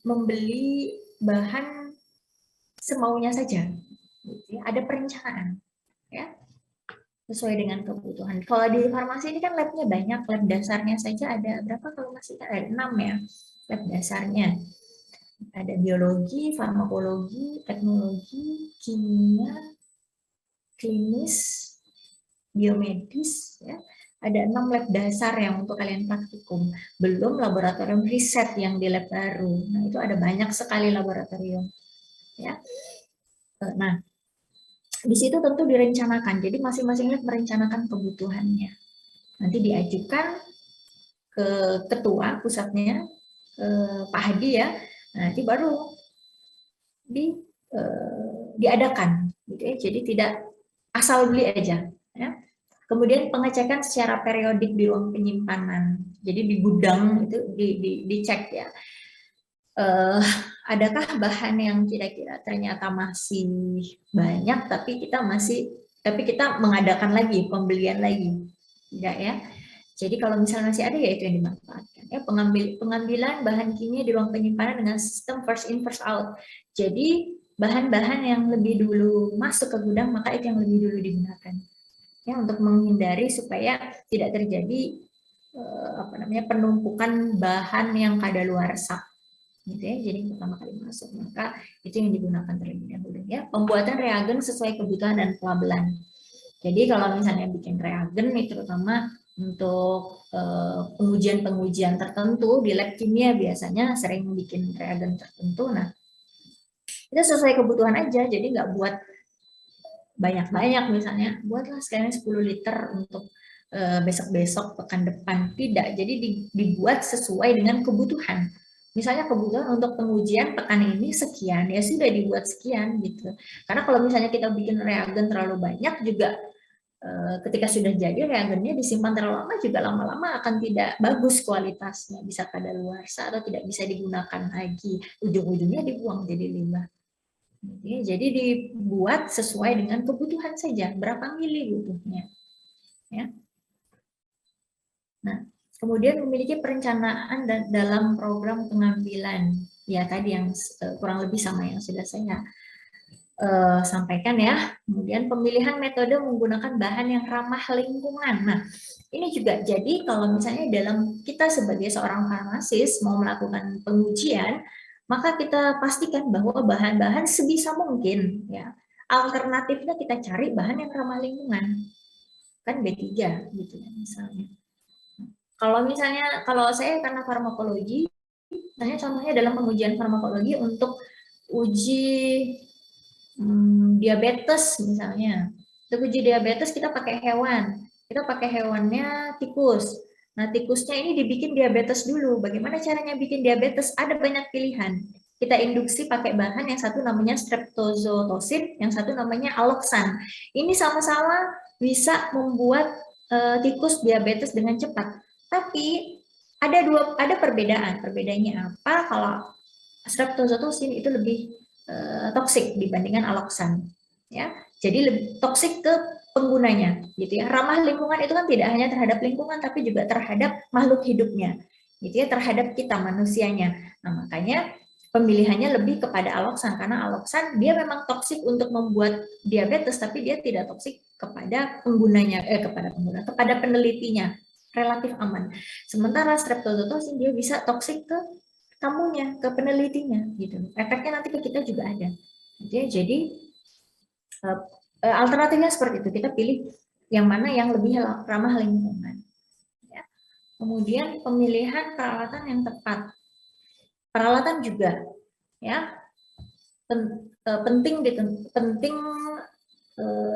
membeli bahan semaunya saja. Ada perencanaan, ya, sesuai dengan kebutuhan. Kalau di farmasi ini kan labnya banyak, lab dasarnya saja ada berapa kalau masih ada 6 ya, lab dasarnya. Ada biologi, farmakologi, teknologi, kimia, klinis, biomedis, ya. Ada 6 lab dasar yang untuk kalian praktikum. Belum laboratorium riset yang di lab baru. Nah, itu ada banyak sekali laboratorium. Ya. Nah, di situ tentu direncanakan. Jadi masing-masing lab merencanakan kebutuhannya. Nanti diajukan ke ketua pusatnya, Pak Hadi ya. Nanti baru diadakan. Gitu ya. Jadi tidak asal beli aja. Ya. Kemudian pengecekan secara periodik di ruang penyimpanan. Jadi di gudang itu dicek ya. adakah bahan yang kira-kira ternyata masih banyak tapi kita mengadakan lagi pembelian lagi, tidak ya? Jadi kalau misalnya masih ada ya itu yang dimanfaatkan. Ya, pengambilan bahan kimia di ruang penyimpanan dengan sistem first in first out. Jadi bahan-bahan yang lebih dulu masuk ke gudang maka itu yang lebih dulu digunakan. Ya, untuk menghindari supaya tidak terjadi penumpukan bahan yang kadaluarsa. Gitu ya. Jadi pertama kali masuk maka itu yang digunakan terlebih dahulu ya. Pembuatan reagen sesuai kebutuhan dan pelabelan. Jadi kalau misalnya bikin reagen itu terutama untuk pengujian-pengujian tertentu di lab kimia biasanya sering bikin reagen tertentu. Nah, itu sesuai kebutuhan aja, jadi nggak buat banyak-banyak misalnya, buatlah sekalian 10 liter untuk besok-besok pekan depan. Tidak, jadi dibuat sesuai dengan kebutuhan. Misalnya kebutuhan untuk pengujian pekan ini sekian, ya sudah dibuat sekian gitu. Karena kalau misalnya kita bikin reagen terlalu banyak juga ketika sudah jadi reagennya disimpan terlalu lama juga lama-lama akan tidak bagus kualitasnya, bisa kadaluarsa atau tidak bisa digunakan lagi, ujung-ujungnya dibuang jadi limbah. Jadi dibuat sesuai dengan kebutuhan saja, berapa mili butuhnya. Ya. Nah, kemudian memiliki perencanaan dalam program pengambilan, ya tadi yang kurang lebih sama yang sudah saya sampaikan ya. Kemudian pemilihan metode menggunakan bahan yang ramah lingkungan. Nah, ini juga jadi kalau misalnya dalam kita sebagai seorang farmasis mau melakukan pengujian, maka kita pastikan bahwa bahan-bahan sebisa mungkin ya. Alternatifnya kita cari bahan yang ramah lingkungan. Kan B3 gitu ya misalnya. Kalau saya karena farmakologi, misalnya contohnya dalam pengujian farmakologi untuk uji diabetes misalnya. Untuk uji diabetes kita pakai hewan. Kita pakai hewannya tikus. Nah, tikusnya ini dibikin diabetes dulu. Bagaimana caranya bikin diabetes? Ada banyak pilihan. Kita induksi pakai bahan, yang satu namanya streptozotocin, yang satu namanya alloxan. Ini sama-sama bisa membuat tikus diabetes dengan cepat. Tapi ada perbedaan. Perbedaannya apa? Kalau streptozotocin itu lebih toksik dibandingkan alloxan, ya. Jadi lebih toksik ke penggunanya, gitu ya. Ramah lingkungan itu kan tidak hanya terhadap lingkungan, tapi juga terhadap makhluk hidupnya, gitu ya, terhadap kita manusianya. Nah, makanya pemilihannya lebih kepada alloxan, karena alloxan dia memang toksik untuk membuat diabetes, tapi dia tidak toksik kepada penggunanya, kepada penelitinya, relatif aman. Sementara streptozotocin dia bisa toksik ke tamunya, ke penelitinya, gitu. Efeknya nanti ke kita juga ada. Jadi alternatifnya seperti itu. Kita pilih yang mana yang lebih ramah lingkungan. Ya. Kemudian pemilihan peralatan yang tepat. Peralatan juga, ya, penting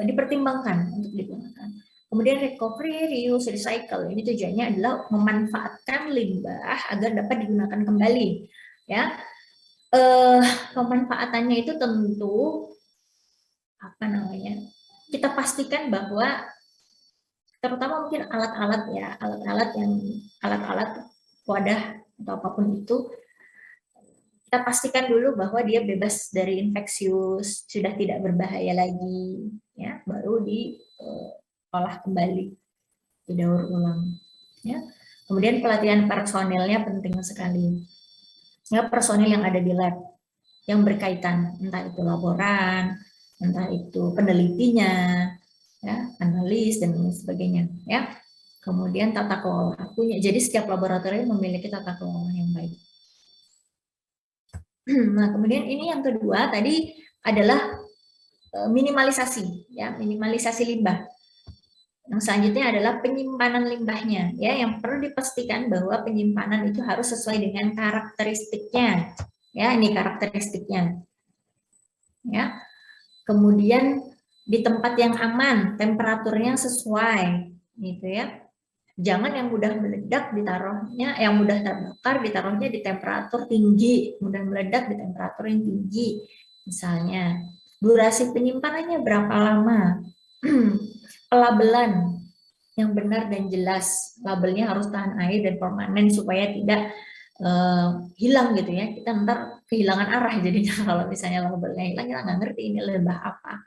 dipertimbangkan untuk digunakan. Kemudian recovery, reuse, recycle. Ini tujuannya adalah memanfaatkan limbah agar dapat digunakan kembali. Ya, pemanfaatannya itu tentu kita pastikan bahwa terutama mungkin alat-alat ya, alat-alat wadah atau apapun itu, kita pastikan dulu bahwa dia bebas dari infeksius, sudah tidak berbahaya lagi, ya, baru diolah kembali, didaur ulang. Ya. Kemudian pelatihan personilnya penting sekali. Ya, personil yang ada di lab yang berkaitan, entah itu laboran, entah itu penelitinya, ya, analis dan lain sebagainya. Ya. Kemudian tata kelola jadi setiap laboratorium memiliki tata kelola yang baik. Nah, kemudian ini yang kedua tadi adalah minimalisasi, ya, minimalisasi limbah. Yang selanjutnya adalah penyimpanan limbahnya, ya, yang perlu dipastikan bahwa penyimpanan itu harus sesuai dengan karakteristiknya, ya, ini karakteristiknya, ya. Kemudian di tempat yang aman, temperaturnya sesuai, gitu ya. Jangan yang mudah meledak ditaruhnya, yang mudah terbakar ditaruhnya di temperatur tinggi, mudah meledak di temperatur yang tinggi. Misalnya, durasi penyimpanannya berapa lama? Pelabelan yang benar dan jelas. Labelnya harus tahan air dan permanen supaya tidak hilang gitu ya, kita ntar kehilangan arah jadinya kalau misalnya labelnya hilang, kita nggak ngerti ini limbah apa,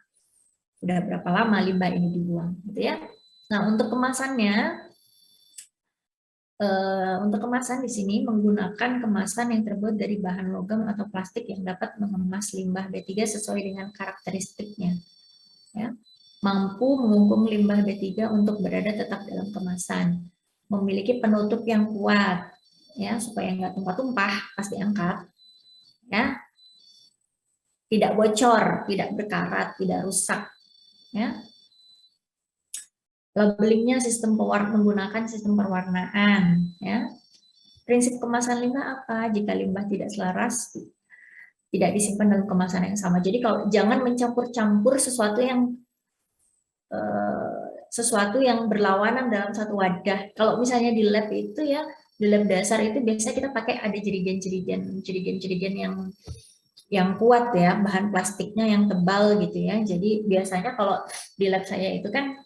udah berapa lama limbah ini dibuang gitu ya. Nah, untuk kemasannya, untuk kemasan di sini menggunakan kemasan yang terbuat dari bahan logam atau plastik yang dapat mengemas limbah B3 sesuai dengan karakteristiknya. Ya. Mampu mengungkung limbah B3 untuk berada tetap dalam kemasan. Memiliki penutup yang kuat, ya, supaya nggak tumpah-tumpah pas diangkat. Ya. Tidak bocor, tidak berkarat, tidak rusak. Ya. Labelingnya sistem menggunakan sistem perwarnaan. Ya. Prinsip kemasan limbah apa? Jika limbah tidak selaras, tidak disimpan dalam kemasan yang sama. Jadi kalau jangan mencampur-campur sesuatu yang berlawanan dalam satu wadah. Kalau misalnya di lab itu ya, di lab dasar itu biasanya kita pakai ada jerigen-jerigen yang kuat ya, bahan plastiknya yang tebal gitu ya. Jadi biasanya kalau di lab saya itu kan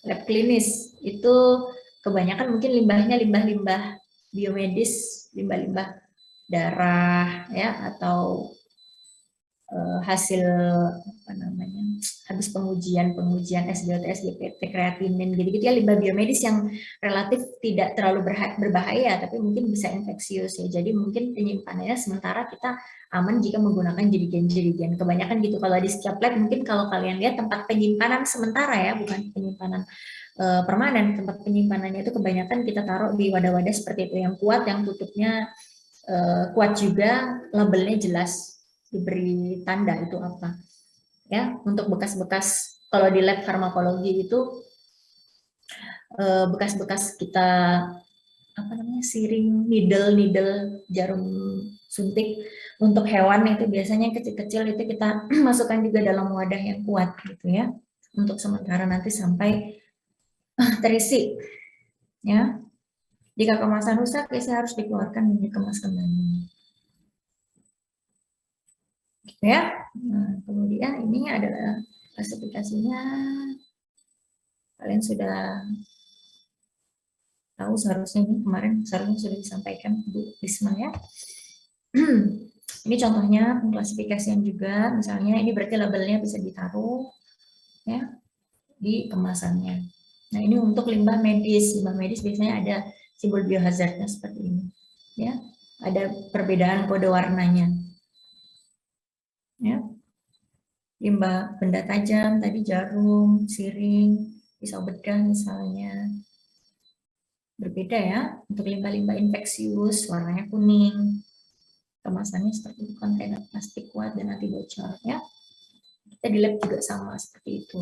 lab klinis itu kebanyakan mungkin limbahnya limbah-limbah biomedis, limbah-limbah darah ya, atau hasil apa namanya, habis pengujian SGOT, SGPT, kreatinin gitu-gitu ya, limbah biomedis yang relatif tidak terlalu berbahaya tapi mungkin bisa infeksius ya. Jadi mungkin penyimpanannya sementara kita aman jika menggunakan jerigen-jerigen. Kebanyakan gitu kalau di setiap lab, mungkin kalau kalian lihat tempat penyimpanan sementara ya, bukan penyimpanan permanen, tempat penyimpanannya itu kebanyakan kita taruh di wadah-wadah seperti itu yang kuat, yang tutupnya kuat juga, labelnya jelas, diberi tanda itu apa ya. Untuk bekas-bekas kalau di lab farmakologi itu bekas-bekas kita apa namanya, siring, needle jarum suntik untuk hewan itu biasanya kecil-kecil itu kita masukkan juga dalam wadah yang kuat gitu ya, untuk sementara nanti sampai terisi ya. Jika kemasan rusak biasanya harus dikeluarkan dan dikemas kembali. Ya, nah, kemudian ini adalah klasifikasinya, kalian sudah tahu seharusnya, ini kemarin seharusnya sudah disampaikan Bu Risma ya. Ini contohnya pengklasifikasian juga, misalnya ini berarti labelnya bisa ditaruh ya di kemasannya. Nah, ini untuk limbah medis biasanya ada simbol biohazardnya seperti ini ya, ada perbedaan kode warnanya. Ya. Limbah benda tajam tadi jarum, siring, pisau bedah misalnya. Berbeda ya. Untuk limbah-limbah infeksius warnanya kuning. Kemasannya seperti itu, kontainer plastik kuat dan anti bocor ya. Kita di lab juga sama seperti itu.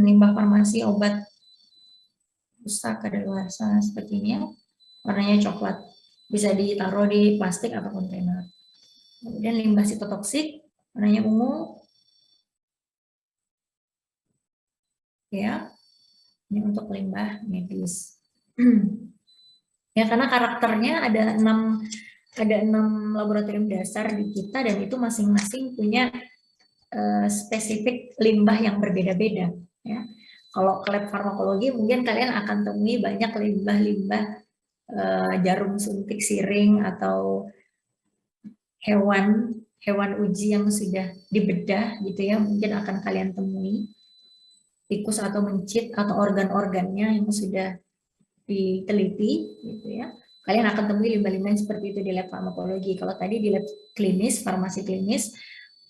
Limbah farmasi obat rusak kadaluarsa seperti ini ya. Warnanya coklat. Bisa ditaruh di plastik atau kontainer. Kemudian limbah sitotoksik, warnanya ungu. Ya, ini untuk limbah medis. Ya, karena karakternya ada 6 laboratorium dasar di kita, dan itu masing-masing punya spesifik limbah yang berbeda-beda. Ya. Kalau ke lab farmakologi mungkin kalian akan temui banyak limbah-limbah jarum suntik, siring, atau hewan uji yang sudah dibedah gitu ya, mungkin akan kalian temui tikus atau mencit atau organ-organnya yang sudah diteliti gitu ya. Kalian akan temui limbah-limbah seperti itu di lab farmakologi. Kalau tadi di lab klinis, farmasi klinis,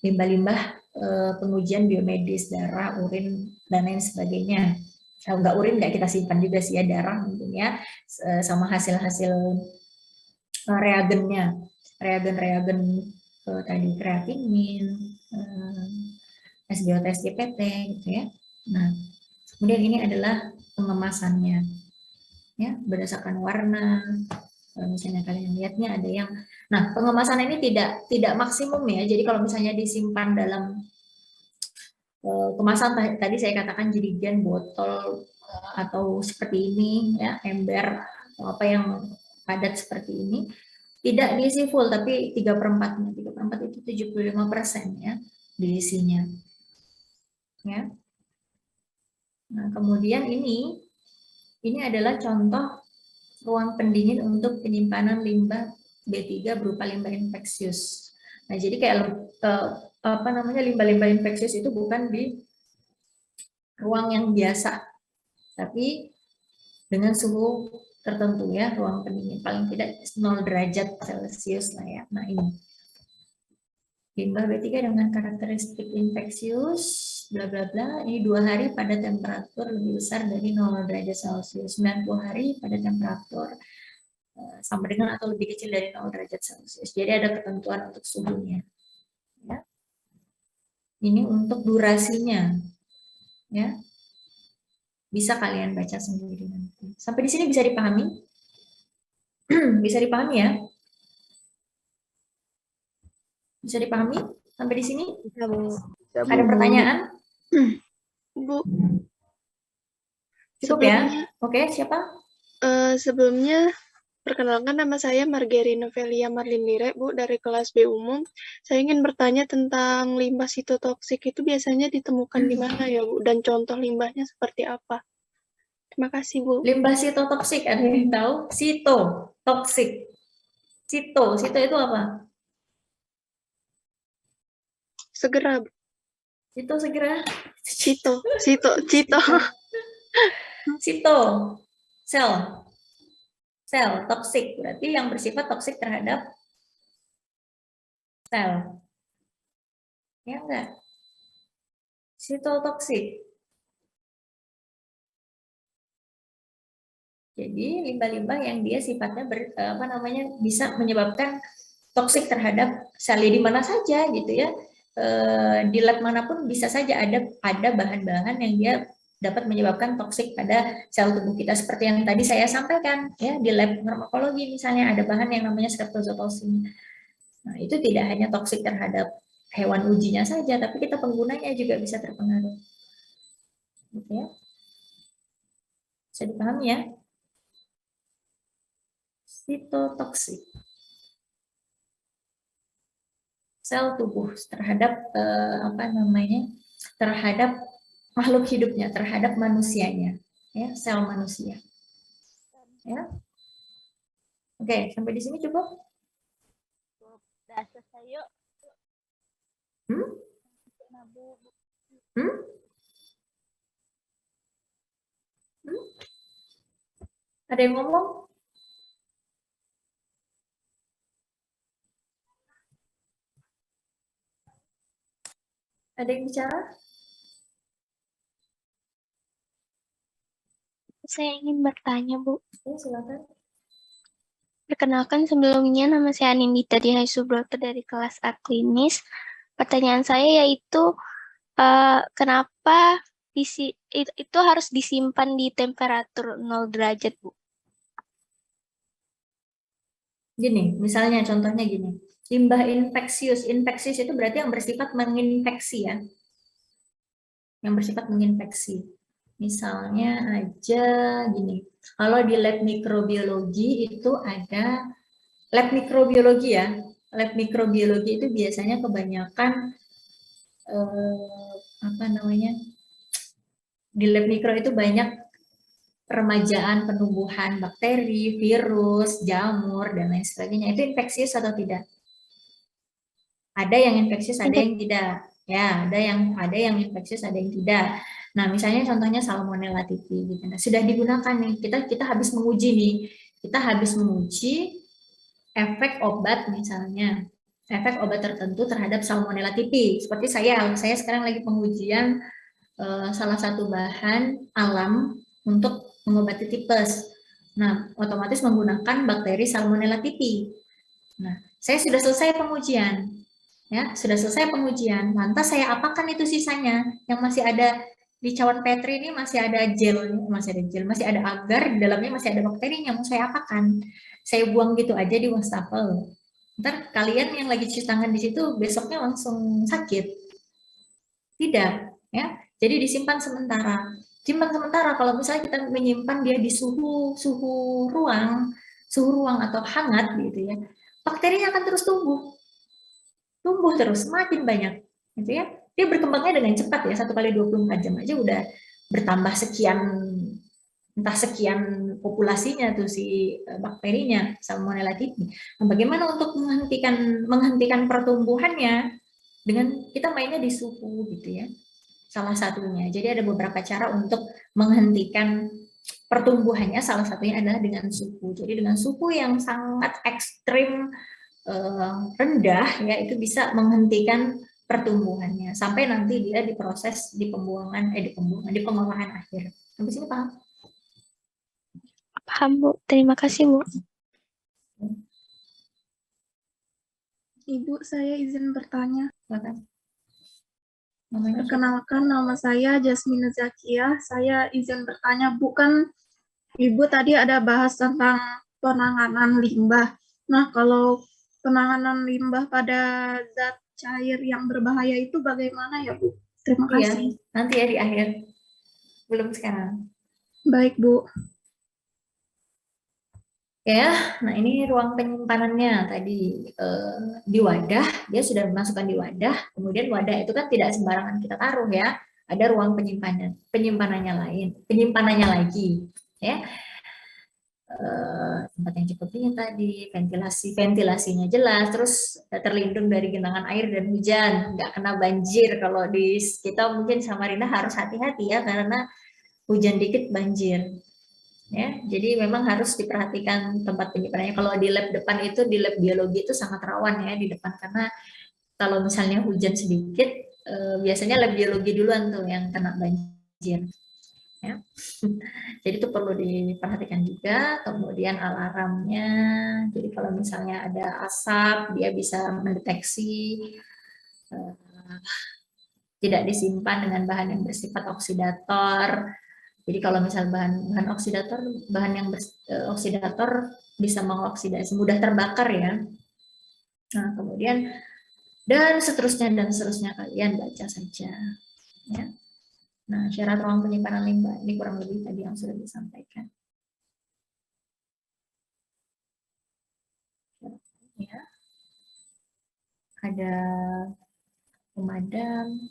limbah-limbah pengujian biomedis, darah, urin, dan lain sebagainya. Enggak urin enggak kita simpan juga sih ya, darah mungkin ya, sama hasil-hasil reagennya, reagen tadi kreatinin, SGOT, SGPT gitu ya. Nah, kemudian ini adalah pengemasannya ya, berdasarkan warna. Kalau misalnya kalian lihatnya ada yang, nah pengemasan ini tidak maksimum ya. Jadi kalau misalnya disimpan dalam kemasan tadi saya katakan jerigen, botol, atau seperti ini ya, ember atau apa yang padat seperti ini, tidak diisi full tapi 3/4-nya. 3/4 itu 75% ya diisinya. Ya. Nah, kemudian ini adalah contoh ruang pendingin untuk penyimpanan limbah B3 berupa limbah infeksius. Nah, jadi kayak limbah-limbah infeksius itu bukan di ruang yang biasa, tapi dengan suhu tertentu ya, ruang pendingin paling tidak 0 derajat Celcius lah ya. Nah, ini limbah B3 dengan karakteristik infeksius bla bla bla, ini 2 hari pada temperatur lebih besar dari 0 derajat Celcius, 90 hari pada temperatur sama dengan atau lebih kecil dari 0 derajat Celcius. Jadi ada ketentuan untuk suhunya. Ya. Ini untuk durasinya. Ya. Bisa kalian baca sendiri nanti. Sampai di sini bisa dipahami? Bisa dipahami ya? Bisa dipahami sampai di sini? Bisa, Bu. Ada pertanyaan? Bu. Cukup ya? Oke, siapa? Sebelumnya, perkenalkan nama saya Margery Novelia Marlindire, Bu, dari kelas B umum. Saya ingin bertanya tentang limbah sitotoksik itu biasanya ditemukan di mana ya, Bu? Dan contoh limbahnya seperti apa? Terima kasih, Bu. Limbah sitotoksik, ada yang tahu? Sitotoksik. Sito itu apa? Segera, Bu. Sito segera. Sito. Sel toksik berarti yang bersifat toksik terhadap sel. Ya enggak? Sitotoksik. Jadi limbah-limbah yang dia sifatnya bisa menyebabkan toksik terhadap sel di mana saja gitu ya. Di lab manapun bisa saja ada bahan-bahan yang dia dapat menyebabkan toksik pada sel tubuh kita seperti yang tadi saya sampaikan ya, di lab farmakologi misalnya ada bahan yang namanya streptozotocin. Nah, itu tidak hanya toksik terhadap hewan ujinya saja, tapi kita penggunanya juga bisa terpengaruh. Gitu ya. Bisa dipahami ya? Sitotoksik. Sel tubuh terhadap terhadap makhluk hidupnya, terhadap manusianya, ya, sel manusia. Ya. Oke, sampai di sini cukup? Sudah selesai yuk. Ada yang ngomong? Ada yang bicara? Saya ingin bertanya, Bu. Ya, silakan. Perkenalkan sebelumnya nama saya Anindita Dihay Subroto dari kelas A klinis. Pertanyaan saya yaitu kenapa itu harus disimpan di temperatur 0 derajat, Bu? Gini, misalnya contohnya gini. Limbah infeksius itu berarti yang bersifat menginfeksi ya. Yang bersifat menginfeksi. Misalnya aja gini, kalau di lab mikrobiologi itu ada lab mikrobiologi ya. Lab mikrobiologi itu biasanya kebanyakan di lab mikro itu banyak peremajaan penumbuhan bakteri, virus, jamur dan lain sebagainya. Itu infeksius atau tidak? Ada yang infeksius, ada yang tidak. Ya, ada yang infeksius, ada yang tidak. Nah, misalnya contohnya Salmonella typhi gitu. Nah, sudah digunakan nih. Kita habis menguji nih. Kita habis menguji efek obat misalnya. Efek obat tertentu terhadap Salmonella typhi. Seperti saya sekarang lagi pengujian salah satu bahan alam untuk mengobati tipes. Nah, otomatis menggunakan bakteri Salmonella typhi. Nah, saya sudah selesai pengujian. Ya, sudah selesai pengujian. Lantas saya apakan itu sisanya yang masih ada di cawan Petri ini, masih ada masih ada agar, di dalamnya masih ada bakterinya. Mau saya apakan? Saya buang gitu aja di wastafel. Ntar kalian yang lagi cuci tangan di situ besoknya langsung sakit. Tidak, ya. Jadi disimpan sementara. Simpan sementara kalau misalnya kita menyimpan dia di suhu ruang atau hangat gitu ya. Bakterinya akan terus tumbuh terus, makin banyak, gitu ya. Dia berkembangnya dengan cepat ya, 1 kali 24 jam aja udah bertambah sekian entah sekian populasinya tuh si bakterinya Salmonella typhi. Nah, bagaimana untuk menghentikan pertumbuhannya dengan kita mainnya di suhu gitu ya. Salah satunya. Jadi ada beberapa cara untuk menghentikan pertumbuhannya, salah satunya adalah dengan suhu. Jadi dengan suhu yang sangat ekstrim rendah ya itu bisa menghentikan pertumbuhannya sampai nanti dia diproses di pembuangan di pengolahan akhir. Sampai sini paham? Paham, Bu. Terima kasih, Bu. Ibu, saya izin bertanya. Namanya Perkenalkan, nama saya Jasmine Zakia. Saya izin bertanya, Bu, kan Ibu tadi ada bahas tentang penanganan limbah. Nah, kalau penanganan limbah pada zat cair yang berbahaya itu bagaimana ya, Bu? Terima kasih. Nanti ya di akhir. Belum sekarang. Baik, Bu. Ya, nah ini ruang penyimpanannya tadi di wadah, dia sudah dimasukkan di wadah, kemudian wadah itu kan tidak sembarangan kita taruh ya, ada ruang penyimpanannya lagi, ya. Tempat yang cukup dingin tadi, ventilasinya jelas, terus terlindung dari genangan air dan hujan, nggak kena banjir. Kalau di kita mungkin Samarinda harus hati-hati ya, karena hujan dikit banjir. Ya, jadi memang harus diperhatikan tempat penyimpanannya. Kalau di lab depan itu, di lab biologi itu sangat rawan ya di depan, karena kalau misalnya hujan sedikit, biasanya lab biologi duluan tuh yang kena banjir. Ya. Jadi itu perlu diperhatikan juga. Kemudian alarmnya, jadi kalau misalnya ada asap, dia bisa mendeteksi tidak disimpan dengan bahan yang bersifat oksidator. Jadi kalau misal bahan yang oksidator bisa mengoksidasi, mudah terbakar ya. Nah, kemudian dan seterusnya kalian baca saja ya. Nah, syarat ruang penyimpanan limbah ini kurang lebih tadi yang sudah disampaikan. Ya. Ada pemadam.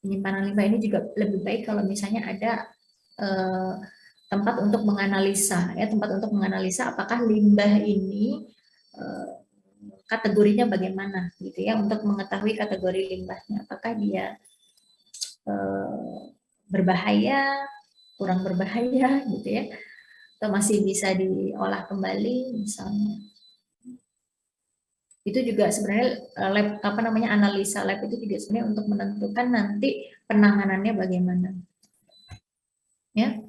Penyimpanan limbah ini juga lebih baik kalau misalnya ada tempat untuk menganalisa ya, tempat untuk menganalisa apakah limbah ini kategorinya bagaimana gitu ya, untuk mengetahui kategori limbahnya, apakah dia berbahaya, kurang berbahaya gitu ya, atau masih bisa diolah kembali misalnya. Itu juga sebenarnya lab analisa lab itu juga sebenarnya untuk menentukan nanti penanganannya bagaimana. Ya.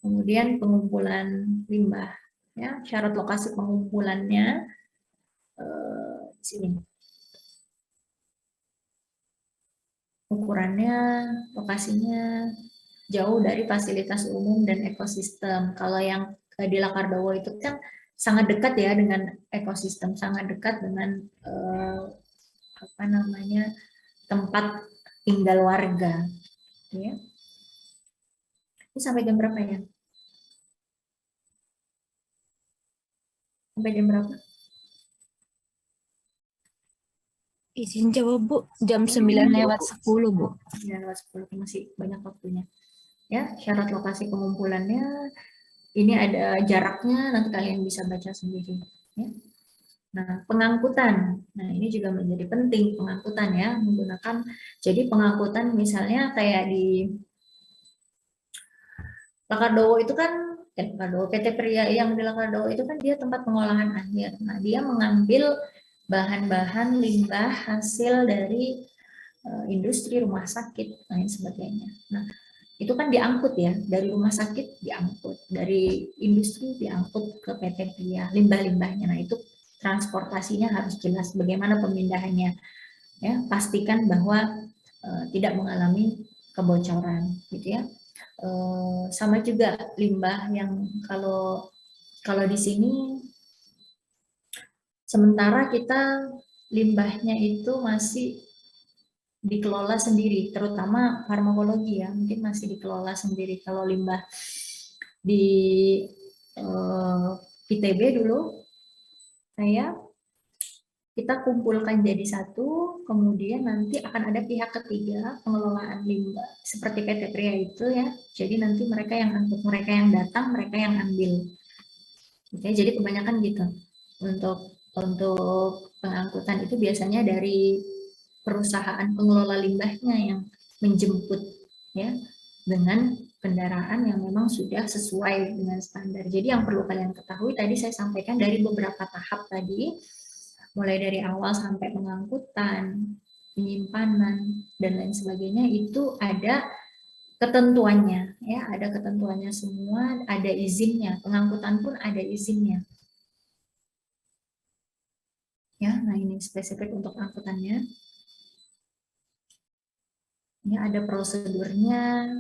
Kemudian pengumpulan limbah ya, syarat lokasi pengumpulannya di sini. Ukurannya, lokasinya jauh dari fasilitas umum dan ekosistem. Kalau yang di Lakardowo itu kan sangat dekat ya dengan ekosistem, sangat dekat dengan tempat tinggal warga. Ya. Ini sampai jam berapa ya? Sampai jam berapa? Izin jawab, Bu. Jam 9:10, Bu. 9:10, masih banyak waktunya. Ya, syarat lokasi pengumpulannya ini ada jaraknya, nanti kalian bisa baca sendiri. Ya. Nah, pengangkutan. Nah, ini juga menjadi penting, pengangkutan ya, menggunakan, jadi pengangkutan misalnya kayak di Lakardowo itu kan, PT Pria yang di Lakardowo itu kan dia tempat pengolahan akhir. Nah, dia mengambil bahan-bahan limbah hasil dari industri, rumah sakit, lain sebagainya. Nah, itu kan diangkut ya, dari rumah sakit diangkut, dari industri diangkut ke PT Pria, limbah-limbahnya. Nah, itu transportasinya harus jelas bagaimana pemindahannya. Ya, pastikan bahwa tidak mengalami kebocoran, gitu ya. Sama juga limbah yang kalau di sini sementara kita limbahnya itu masih dikelola sendiri, terutama farmakologi ya, mungkin masih dikelola sendiri. Kalau limbah di ITB dulu saya kita kumpulkan jadi satu, kemudian nanti akan ada pihak ketiga pengelolaan limbah seperti PT Pria itu ya. Jadi nanti mereka yang angkut, mereka yang datang, mereka yang ambil. Oke, jadi kebanyakan gitu. Untuk pengangkutan itu biasanya dari perusahaan pengelola limbahnya yang menjemput ya dengan kendaraan yang memang sudah sesuai dengan standar. Jadi yang perlu kalian ketahui tadi saya sampaikan dari beberapa tahap tadi, mulai dari awal sampai pengangkutan, penyimpanan, dan lain sebagainya itu ada ketentuannya, ya ada ketentuannya semua, ada izinnya, pengangkutan pun ada izinnya. Ya, nah ini spesifik untuk angkutannya. Ini ada prosedurnya,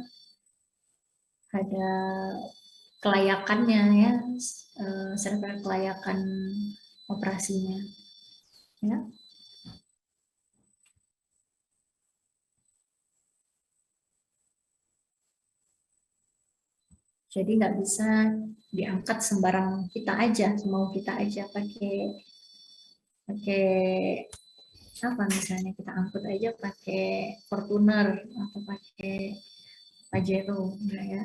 ada kelayakannya ya, serta kelayakan operasinya. Ya. Jadi nggak bisa diangkat sembarang kita aja, semau kita aja pakai apa misalnya kita angkut aja pakai Fortuner atau pakai Pajero, enggak ya.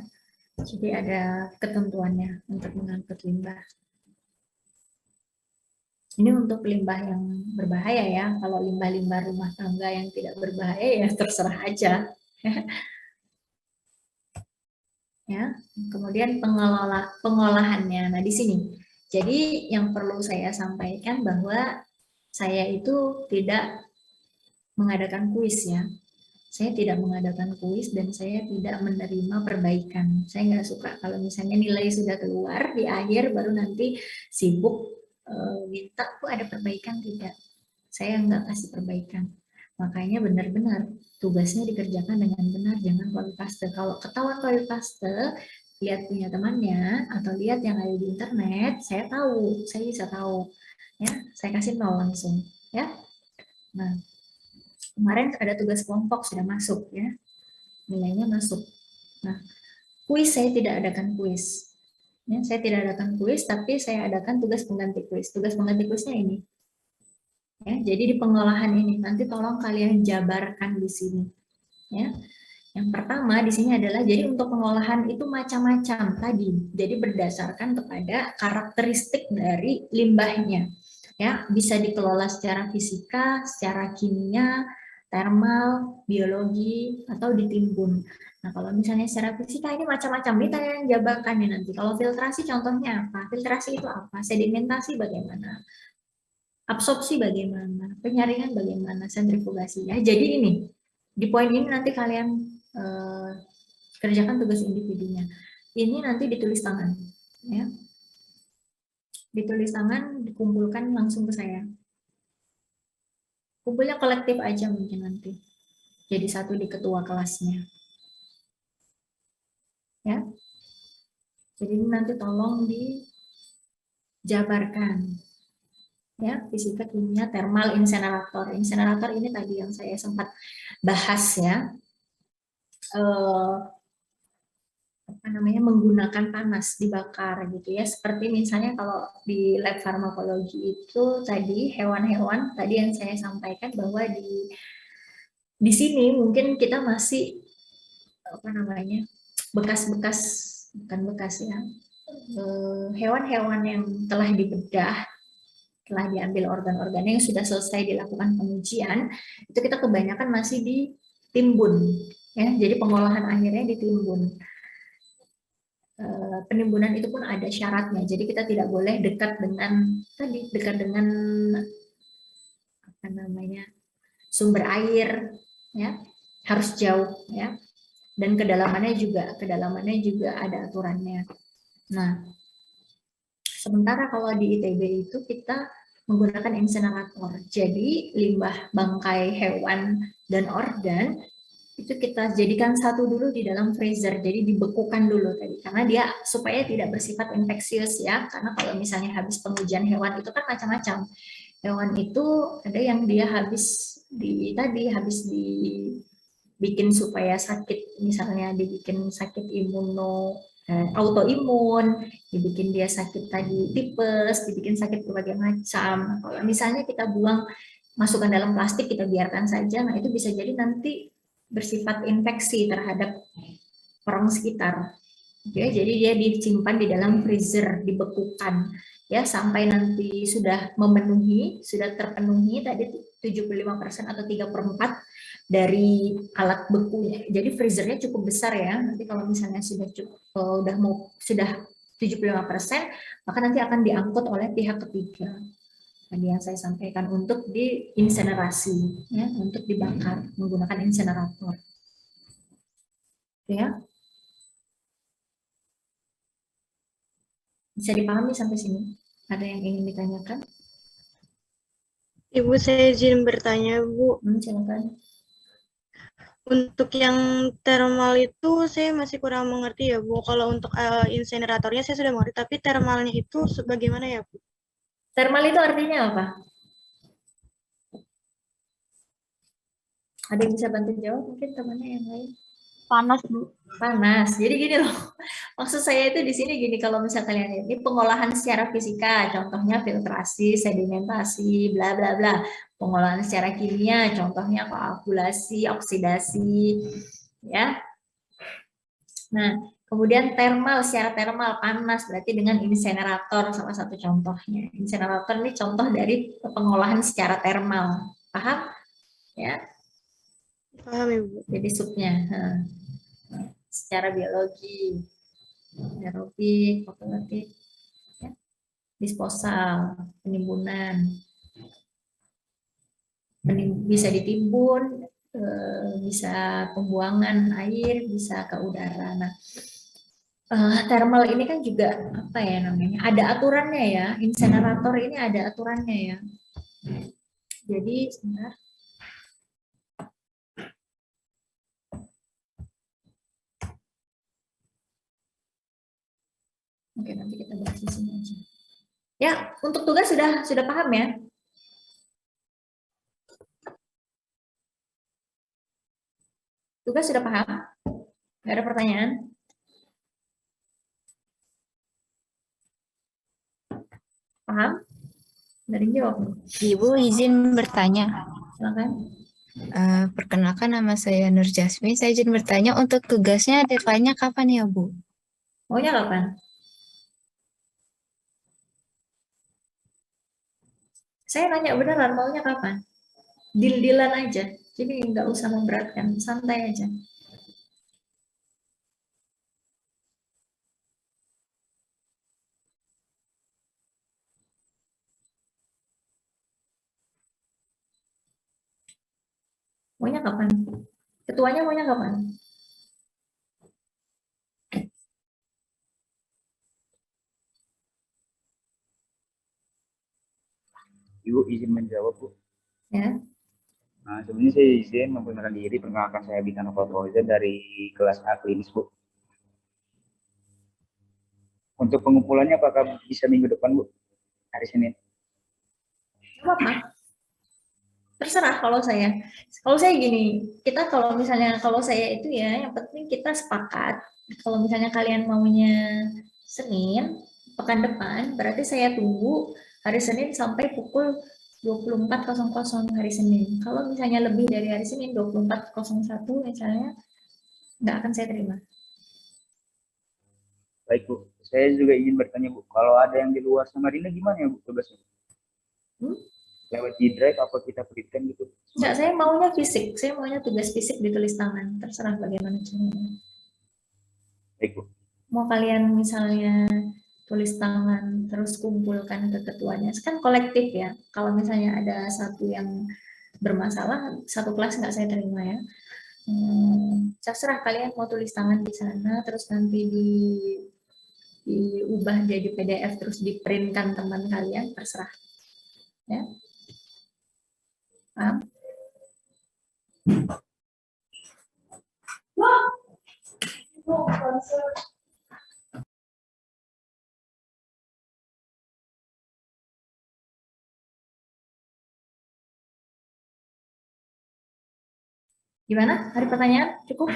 Jadi ada ketentuannya untuk mengangkut limbah. Ini untuk limbah yang berbahaya ya. Kalau limbah-limbah rumah tangga yang tidak berbahaya ya terserah aja. Ya. Kemudian pengolahannya. Nah, di sini. Jadi yang perlu saya sampaikan bahwa saya itu tidak mengadakan kuis ya. Saya tidak mengadakan kuis dan saya tidak menerima perbaikan. Saya nggak suka kalau misalnya nilai sudah keluar di akhir baru nanti sibuk minta tuh ada perbaikan, tidak. Saya nggak kasih perbaikan. Makanya benar-benar tugasnya dikerjakan dengan benar, jangan copy paste. Kalau ketahuan copy paste, lihat punya temannya atau lihat yang ada di internet, saya tahu, saya bisa tahu. Ya, saya kasih 0 langsung. Ya, nah kemarin ada tugas kelompok sudah masuk ya, nilainya masuk. Nah, kuis saya tidak adakan kuis. Ya, saya tidak adakan kuis, tapi saya adakan tugas pengganti kuis. Tugas pengganti kuisnya ini. Ya, jadi di pengolahan ini nanti tolong kalian jabarkan di sini. Ya, yang pertama di sini adalah jadi untuk pengolahan itu macam-macam tadi. Jadi berdasarkan kepada karakteristik dari limbahnya. Ya, bisa dikelola secara fisika, secara kimia, termal, biologi, atau ditimbun. Nah, kalau misalnya secara fisika ini macam-macam, ini kalian jabarkan nih nanti. Kalau filtrasi contohnya apa? Filtrasi itu apa? Sedimentasi bagaimana? Absorpsi bagaimana? Penyaringan bagaimana? Sentrifugasi ya. Jadi ini, di poin ini nanti kalian kerjakan tugas individunya. Ini nanti ditulis tangan. Ya. Ditulis tangan, dikumpulkan langsung ke saya. Kumpulnya kolektif aja mungkin nanti. Jadi satu di ketua kelasnya. Ya. Jadi nanti tolong dijabarkan. Ya, fisika, kimia, termal, insenerator. Insenerator ini tadi yang saya sempat bahas ya. Apa namanya, menggunakan panas, dibakar gitu ya. Seperti misalnya kalau di lab farmakologi itu tadi hewan-hewan tadi yang saya sampaikan bahwa di sini mungkin kita masih apa namanya, bekas-bekas, bukan bekas ya, hewan-hewan yang telah dibedah, telah diambil organ-organnya yang sudah selesai dilakukan pengujian, itu kita kebanyakan masih ditimbun ya. Jadi pengolahan akhirnya ditimbun. Penimbunan itu pun ada syaratnya. Jadi kita tidak boleh dekat dengan apa namanya, sumber air ya. Harus jauh ya. Dan kedalamannya juga ada aturannya. Nah, sementara kalau di ITB itu kita menggunakan insenerator. Jadi limbah bangkai hewan dan organ itu kita jadikan satu dulu di dalam freezer. Jadi dibekukan dulu tadi karena dia supaya tidak bersifat infeksius ya. Karena kalau misalnya habis pengujian hewan itu kan macam-macam. Hewan itu ada yang dia habis dibikin supaya sakit, misalnya dibikin sakit autoimun, dibikin dia sakit tadi tipes, dibikin sakit berbagai macam. Kalau misalnya kita buang, masukkan dalam plastik, kita biarkan saja, nah itu bisa jadi nanti bersifat infeksi terhadap orang sekitar. Oke, jadi dia disimpan di dalam freezer, dibekukan ya sampai nanti sudah memenuhi, sudah terpenuhi tadi 75% atau 3/4 dari alat bekunya. Jadi freezernya cukup besar ya. Nanti kalau misalnya sudah sudah 75%, maka nanti akan diangkut oleh pihak ketiga. Tadi yang saya sampaikan untuk diinsenerasi ya, untuk dibakar menggunakan insenerator. Ya. Bisa dipahami sampai sini? Ada yang ingin ditanyakan? Ibu, saya izin bertanya, Bu. Silakan. Untuk yang thermal itu saya masih kurang mengerti ya, Bu. Kalau untuk inseneratornya saya sudah mengerti, tapi thermalnya itu bagaimana ya, Bu? Thermal itu artinya apa? Ada yang bisa bantu jawab? Mungkin temannya yang lain. Panas, Bu. Panas. Jadi gini loh. Maksud saya itu di sini gini, kalau misalnya kalian lihat, ini pengolahan secara fisika, contohnya filtrasi, sedimentasi, bla bla bla. Pengolahan secara kimia, contohnya koagulasi, oksidasi, ya. Nah, kemudian thermal, secara thermal, panas, berarti dengan insenerator salah satu contohnya. Insenerator ini contoh dari pengolahan secara thermal. Paham? Ya. Paham, Ibu. Jadi subnya. Secara biologi, aerobik, fotogenetik, ya. Disposal, penimbunan, bisa ditimbun, bisa pembuangan air, bisa ke udara. Nah, thermal ini kan juga apa ya namanya? Ada aturannya ya. Insenerator ini ada aturannya ya. Jadi sebentar. Oke, nanti kita bahas di sini aja. Ya, untuk tugas sudah paham ya? Tugas sudah paham? Nggak ada pertanyaan? Paham? Dari jawab. Ibu izin bertanya. Silakan. Perkenalkan nama saya Nur Jasmi. Saya izin bertanya untuk tugasnya deadline-nya kapan ya, Bu? Maunya kapan? Saya nanya beneran, maunya kapan? Deal-dealan aja. Jadi nggak usah memberatkan, santai aja. Maunya kapan? Ketuanya maunya kapan? Ibu izin menjawab, Bu. Ya. Nah, sebelumnya saya izin memperkenalkan diri, perkenalkan saya Bintang Nova Fauzan dari kelas A klinis, Bu. Untuk pengumpulannya apakah bisa minggu depan, Bu? Hari Senin. Apa? Terserah kalau saya. Kalau saya gini, kita kalau misalnya kalau saya itu ya, yang penting kita sepakat. Kalau misalnya kalian maunya Senin, pekan depan, berarti saya tunggu hari Senin sampai pukul 24.00 hari Senin. Kalau misalnya lebih dari hari Senin 24.01 misalnya, nggak akan saya terima. Baik, Bu. Saya juga ingin bertanya, Bu. Kalau ada yang di luar Samarinda gimana ya, Bu, tugasnya? Lewat G-Drive apa kita printkan gitu? Enggak, saya maunya fisik. Saya maunya tugas fisik ditulis tangan. Terserah bagaimana caranya. Baik, Bu. Mau kalian misalnya tulis tangan terus kumpulkan ke ketuanya, kan kolektif ya. Kalau misalnya ada satu yang bermasalah, satu kelas nggak saya terima ya. Terserah kalian mau tulis tangan di sana, terus nanti diubah jadi PDF terus diprintkan teman kalian, terserah ya. Paham? Gimana? Ada pertanyaan? Cukup?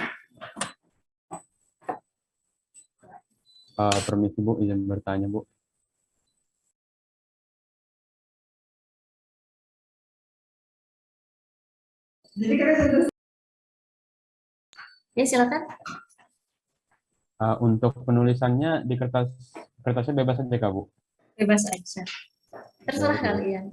Permisi Bu, izin bertanya Bu. Ya, silakan. Untuk penulisannya di kertasnya bebas aja Kak Bu? Bebas aja. Terserah Oke. kalian.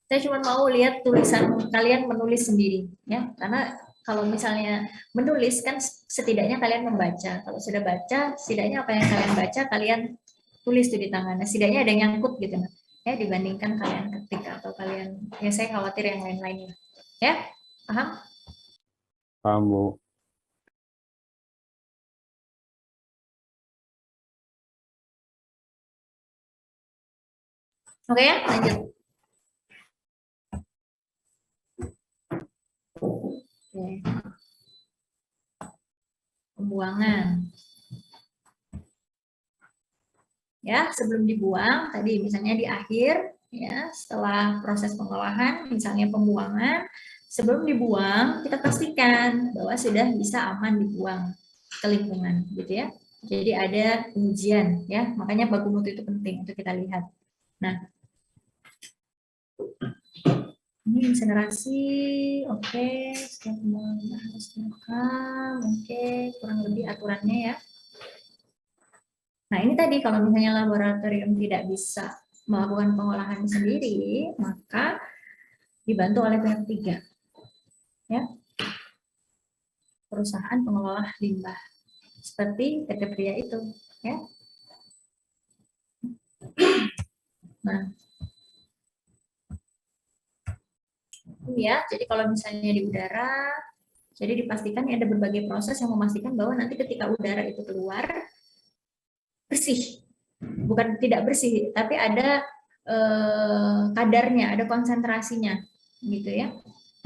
Saya cuma mau lihat tulisan kalian menulis sendiri, ya. Karena kalau misalnya menulis kan setidaknya kalian membaca. Kalau sudah baca, setidaknya apa yang kalian baca kalian tulis tuh di tangan. Setidaknya ada yang nyangkut gitu, ya, dibandingkan kalian ketik atau kalian. Ya, saya khawatir yang lain-lainnya. Ya, paham? Paham Bu. Oke, ya, lanjut. Oke. Pembuangan. Ya, sebelum dibuang tadi misalnya di akhir, ya, setelah proses pengolahan misalnya pembuangan, sebelum dibuang kita pastikan bahwa sudah bisa aman dibuang ke lingkungan, gitu ya. Jadi ada pengujian, ya, makanya baku mutu itu penting untuk kita lihat. Nah, ini insinerasi, oke, harus direkam, oke, kurang lebih aturannya ya. Nah, ini tadi kalau misalnya laboratorium tidak bisa melakukan pengolahan sendiri, maka dibantu oleh pihak ketiga. Ya. Perusahaan pengelola limbah. Seperti PT Pria itu, ya. Nah. Ya, jadi kalau misalnya di udara, jadi dipastikan ada berbagai proses yang memastikan bahwa nanti ketika udara itu keluar bersih. Bukan tidak bersih, tapi ada kadarnya, ada konsentrasinya, gitu ya.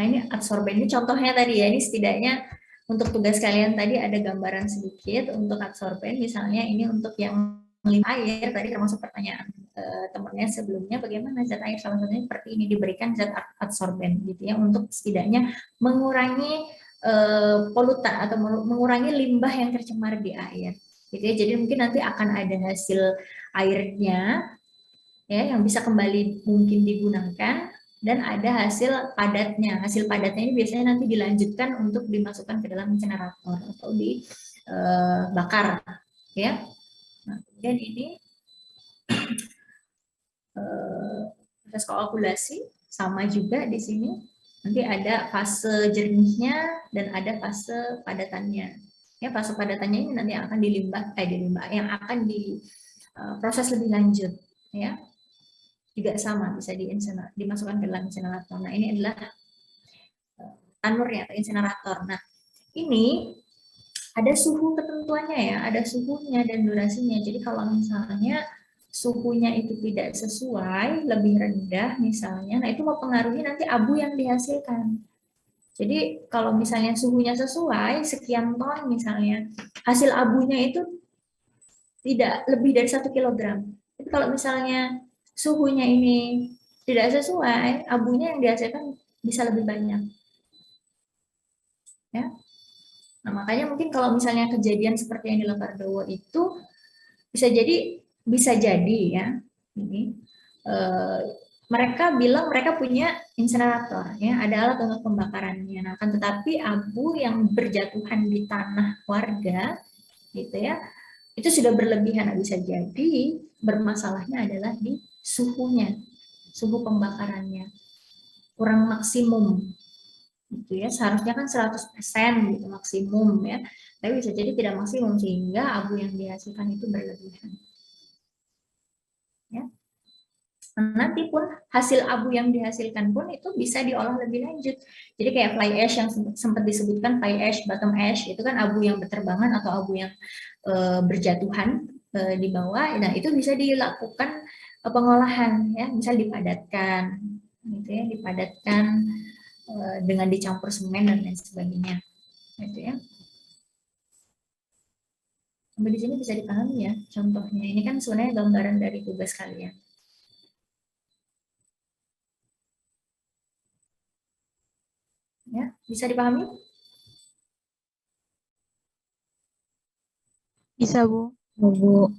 Nah, ini adsorben, ini contohnya tadi ya, ini setidaknya untuk tugas kalian tadi ada gambaran sedikit untuk adsorben, misalnya ini untuk yang air, tadi termasuk pertanyaan temannya sebelumnya, bagaimana zat air salah satunya seperti ini, diberikan zat adsorben, gitu ya, untuk setidaknya mengurangi polutan atau mengurangi limbah yang tercemar di air. Gitu ya. Jadi mungkin nanti akan ada hasil airnya ya yang bisa kembali mungkin digunakan, dan ada hasil padatnya. Hasil padatnya ini biasanya nanti dilanjutkan untuk dimasukkan ke dalam insinerator atau dibakar ya. Nah, kemudian ini proses koagulasi sama juga di sini. Nanti ada fase jernihnya dan ada fase padatannya. Ya, fase padatannya ini nanti akan yang akan diproses lebih lanjut ya. Juga sama bisa dimasukkan ke dalam insinerator. Nah, ini adalah tanurnya atau insinerator. Nah, ini ada suhu ketentuannya ya, ada suhunya dan durasinya. Jadi kalau misalnya suhunya itu tidak sesuai, lebih rendah misalnya, nah itu mempengaruhi nanti abu yang dihasilkan. Jadi kalau misalnya suhunya sesuai, sekian ton misalnya, hasil abunya itu tidak lebih dari 1 kilogram. Tapi kalau misalnya suhunya ini tidak sesuai, abunya yang dihasilkan bisa lebih banyak. Ya. Nah, makanya mungkin kalau misalnya kejadian seperti yang di Lepardowo itu bisa jadi ya. Ini mereka bilang mereka punya insinerator ya, ada alat untuk pembakarannya. Nah, kan tetapi abu yang berjatuhan di tanah warga gitu ya, itu sudah berlebihan. Nah, bisa jadi bermasalahnya adalah di suhunya, suhu pembakarannya kurang maksimum gitu ya. Seharusnya kan 100% gitu maksimum ya, tapi bisa jadi tidak maksimum sehingga abu yang dihasilkan itu berlebihan ya. Nanti pun hasil abu yang dihasilkan pun itu bisa diolah lebih lanjut. Jadi kayak fly ash yang sempat disebutkan, fly ash, bottom ash, itu kan abu yang berterbangan atau abu yang berjatuhan di bawah. Nah, itu bisa dilakukan pengolahan ya, misal dipadatkan gitu ya, dipadatkan dengan dicampur semen dan lain sebagainya. Gitu ya. Sampai di sini bisa dipahami ya contohnya. Ini kan sebenarnya gambaran dari tugas kalian. Ya, bisa dipahami? Bisa, Bu. Bu.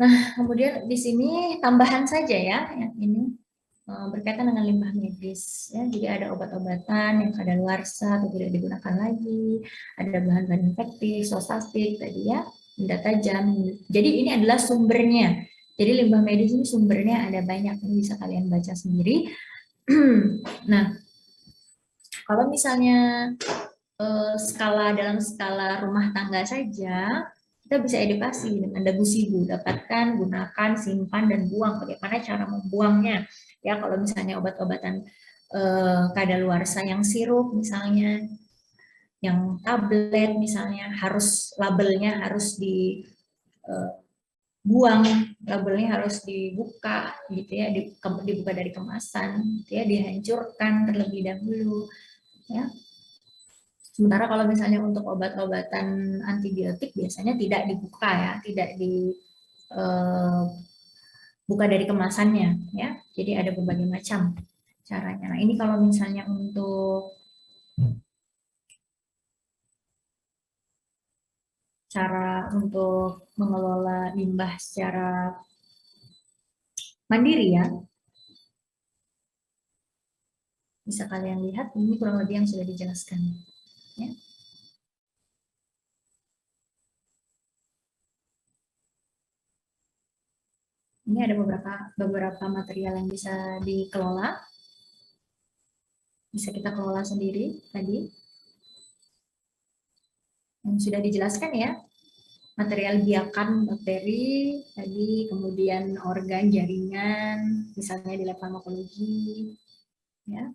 Nah, kemudian di sini tambahan saja ya, yang ini berkaitan dengan limbah medis. Ya, jadi ada obat-obatan yang kadaluarsa atau tidak digunakan lagi, ada bahan-bahan infektif, zoostastik tadi ya, benda tajam. Jadi ini adalah sumbernya. Jadi limbah medis ini sumbernya ada banyak, ini bisa kalian baca sendiri. Nah, kalau misalnya dalam skala rumah tangga saja, kita bisa edukasi dengan dagu-sibu, dapatkan, gunakan, simpan, dan buang. Bagaimana cara membuangnya? Ya, kalau misalnya obat-obatan kadaluarsa yang sirup misalnya, yang tablet misalnya, harus labelnya harus dibuang, labelnya harus dibuka gitu ya, dibuka dari kemasan, gitu ya, dihancurkan terlebih dahulu. Ya. Sementara kalau misalnya untuk obat-obatan antibiotik biasanya tidak dibuka ya, tidak dibuka dari kemasannya ya. Jadi ada berbagai macam caranya. Nah, ini kalau misalnya untuk cara untuk mengelola limbah secara mandiri ya. Bisa kalian lihat ini kurang lebih yang sudah dijelaskan. Ya. Ini ada beberapa material yang bisa dikelola, bisa kita kelola sendiri tadi, yang sudah dijelaskan ya, material biakan bakteri tadi, kemudian organ jaringan, misalnya di lab farmakologi, ya.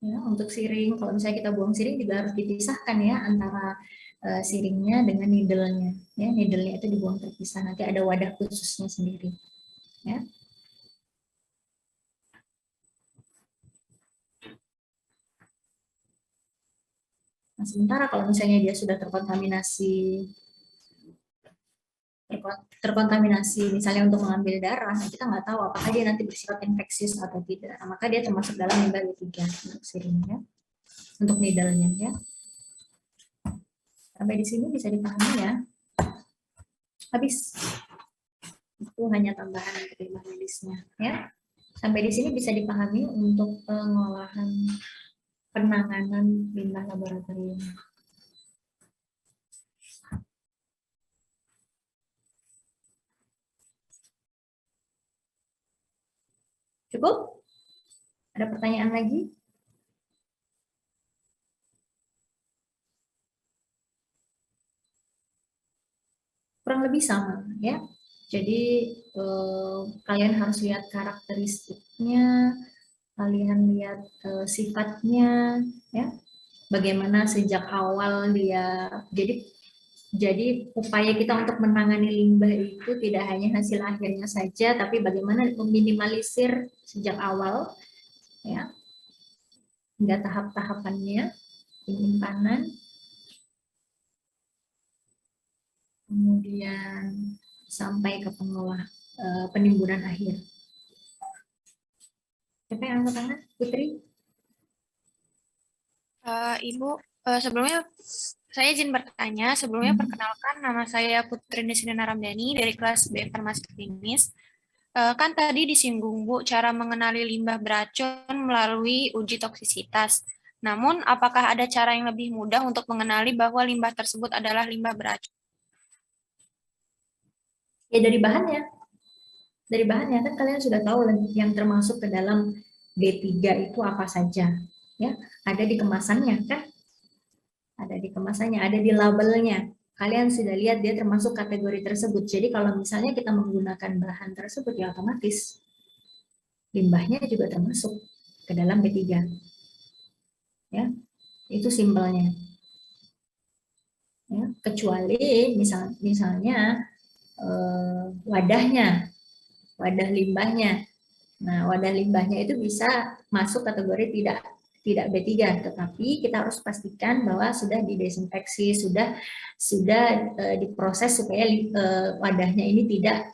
Ya, untuk siring, kalau misalnya kita buang siring juga harus dipisahkan ya antara siringnya dengan needle-nya. Ya, needle-nya itu dibuang terpisah. Nanti ada wadah khususnya sendiri. Ya. Nah, sementara kalau misalnya dia sudah terkontaminasi misalnya untuk mengambil darah, nah kita nggak tahu apakah dia nanti bersifat infeksius atau tidak. Nah, maka dia termasuk dalam limbah B3 untuk siringnya, untuk needle-nya ya. Sampai di sini bisa dipahami ya. Habis. Itu hanya tambahan untuk limbah medisnya ya. Sampai di sini bisa dipahami untuk pengolahan penanganan limbah laboratorium. Cukup? Ada pertanyaan lagi? Kurang lebih sama ya. Jadi kalian harus lihat karakteristiknya, kalian lihat sifatnya ya. Bagaimana sejak awal dia jadi upaya kita untuk menangani limbah itu tidak hanya hasil akhirnya saja, tapi bagaimana meminimalisir sejak awal, ya, hingga tahap-tahapannya, penyimpanan, kemudian sampai ke penimbunan akhir. Siapa yang angkat tangan? Putri? Ibu, sebelumnya saya izin bertanya. Sebelumnya perkenalkan, nama saya Putri Nisrina Ramdhani dari kelas B Farmasi Klinis. Kan tadi disinggung Bu, cara mengenali limbah beracun melalui uji toksisitas. Namun, apakah ada cara yang lebih mudah untuk mengenali bahwa limbah tersebut adalah limbah beracun? Ya dari bahannya. Dari bahannya kan kalian sudah tahu yang termasuk ke dalam B3 itu apa saja. Ya, ada di kemasannya kan? Ada di kemasannya, ada di labelnya. Kalian sudah lihat dia termasuk kategori tersebut. Jadi kalau misalnya kita menggunakan bahan tersebut ya otomatis limbahnya juga termasuk ke dalam B3. Ya, itu simpelnya. Ya, kecuali misalnya wadahnya, wadah limbahnya. Nah, wadah limbahnya itu bisa masuk kategori tidak B3, tetapi kita harus pastikan bahwa sudah didesinfeksi, sudah diproses supaya wadahnya ini tidak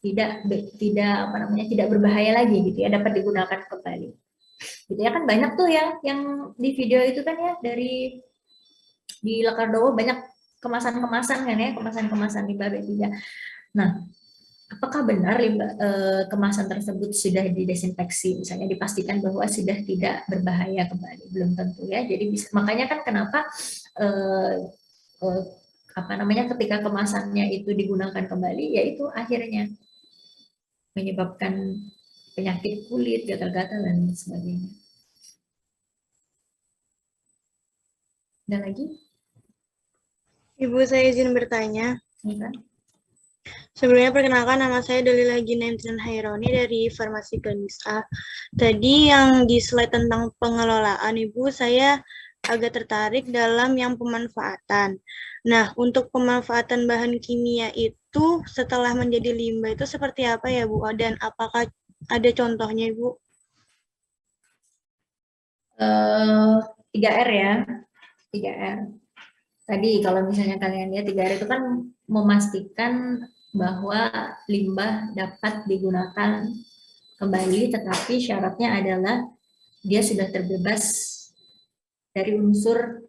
tidak berbahaya lagi gitu ya, dapat digunakan kembali. Gitu ya, kan banyak tuh ya yang di video itu kan ya, dari di Lakardowo banyak kemasan-kemasan kan ya, kemasan-kemasan limbah B3. Nah, apakah benar kemasan tersebut sudah didesinfeksi, misalnya dipastikan bahwa sudah tidak berbahaya kembali? Belum tentu ya. Jadi makanya kan kenapa ketika kemasannya itu digunakan kembali, yaitu akhirnya menyebabkan penyakit kulit, gatal-gatal dan sebagainya. Ada lagi? Ibu, saya izin bertanya. Ya. Sebelumnya perkenalkan, nama saya Dalila Ginentrin Haironi dari Farmasi Klinis A. Tadi yang di slide tentang pengelolaan, Ibu, saya agak tertarik dalam yang pemanfaatan. Nah, untuk pemanfaatan bahan kimia itu setelah menjadi limbah itu seperti apa ya, Bu? Dan apakah ada contohnya, Ibu? 3R ya. 3R. Tadi kalau misalnya kalian lihat 3R itu kan memastikan bahwa limbah dapat digunakan kembali, tetapi syaratnya adalah dia sudah terbebas dari unsur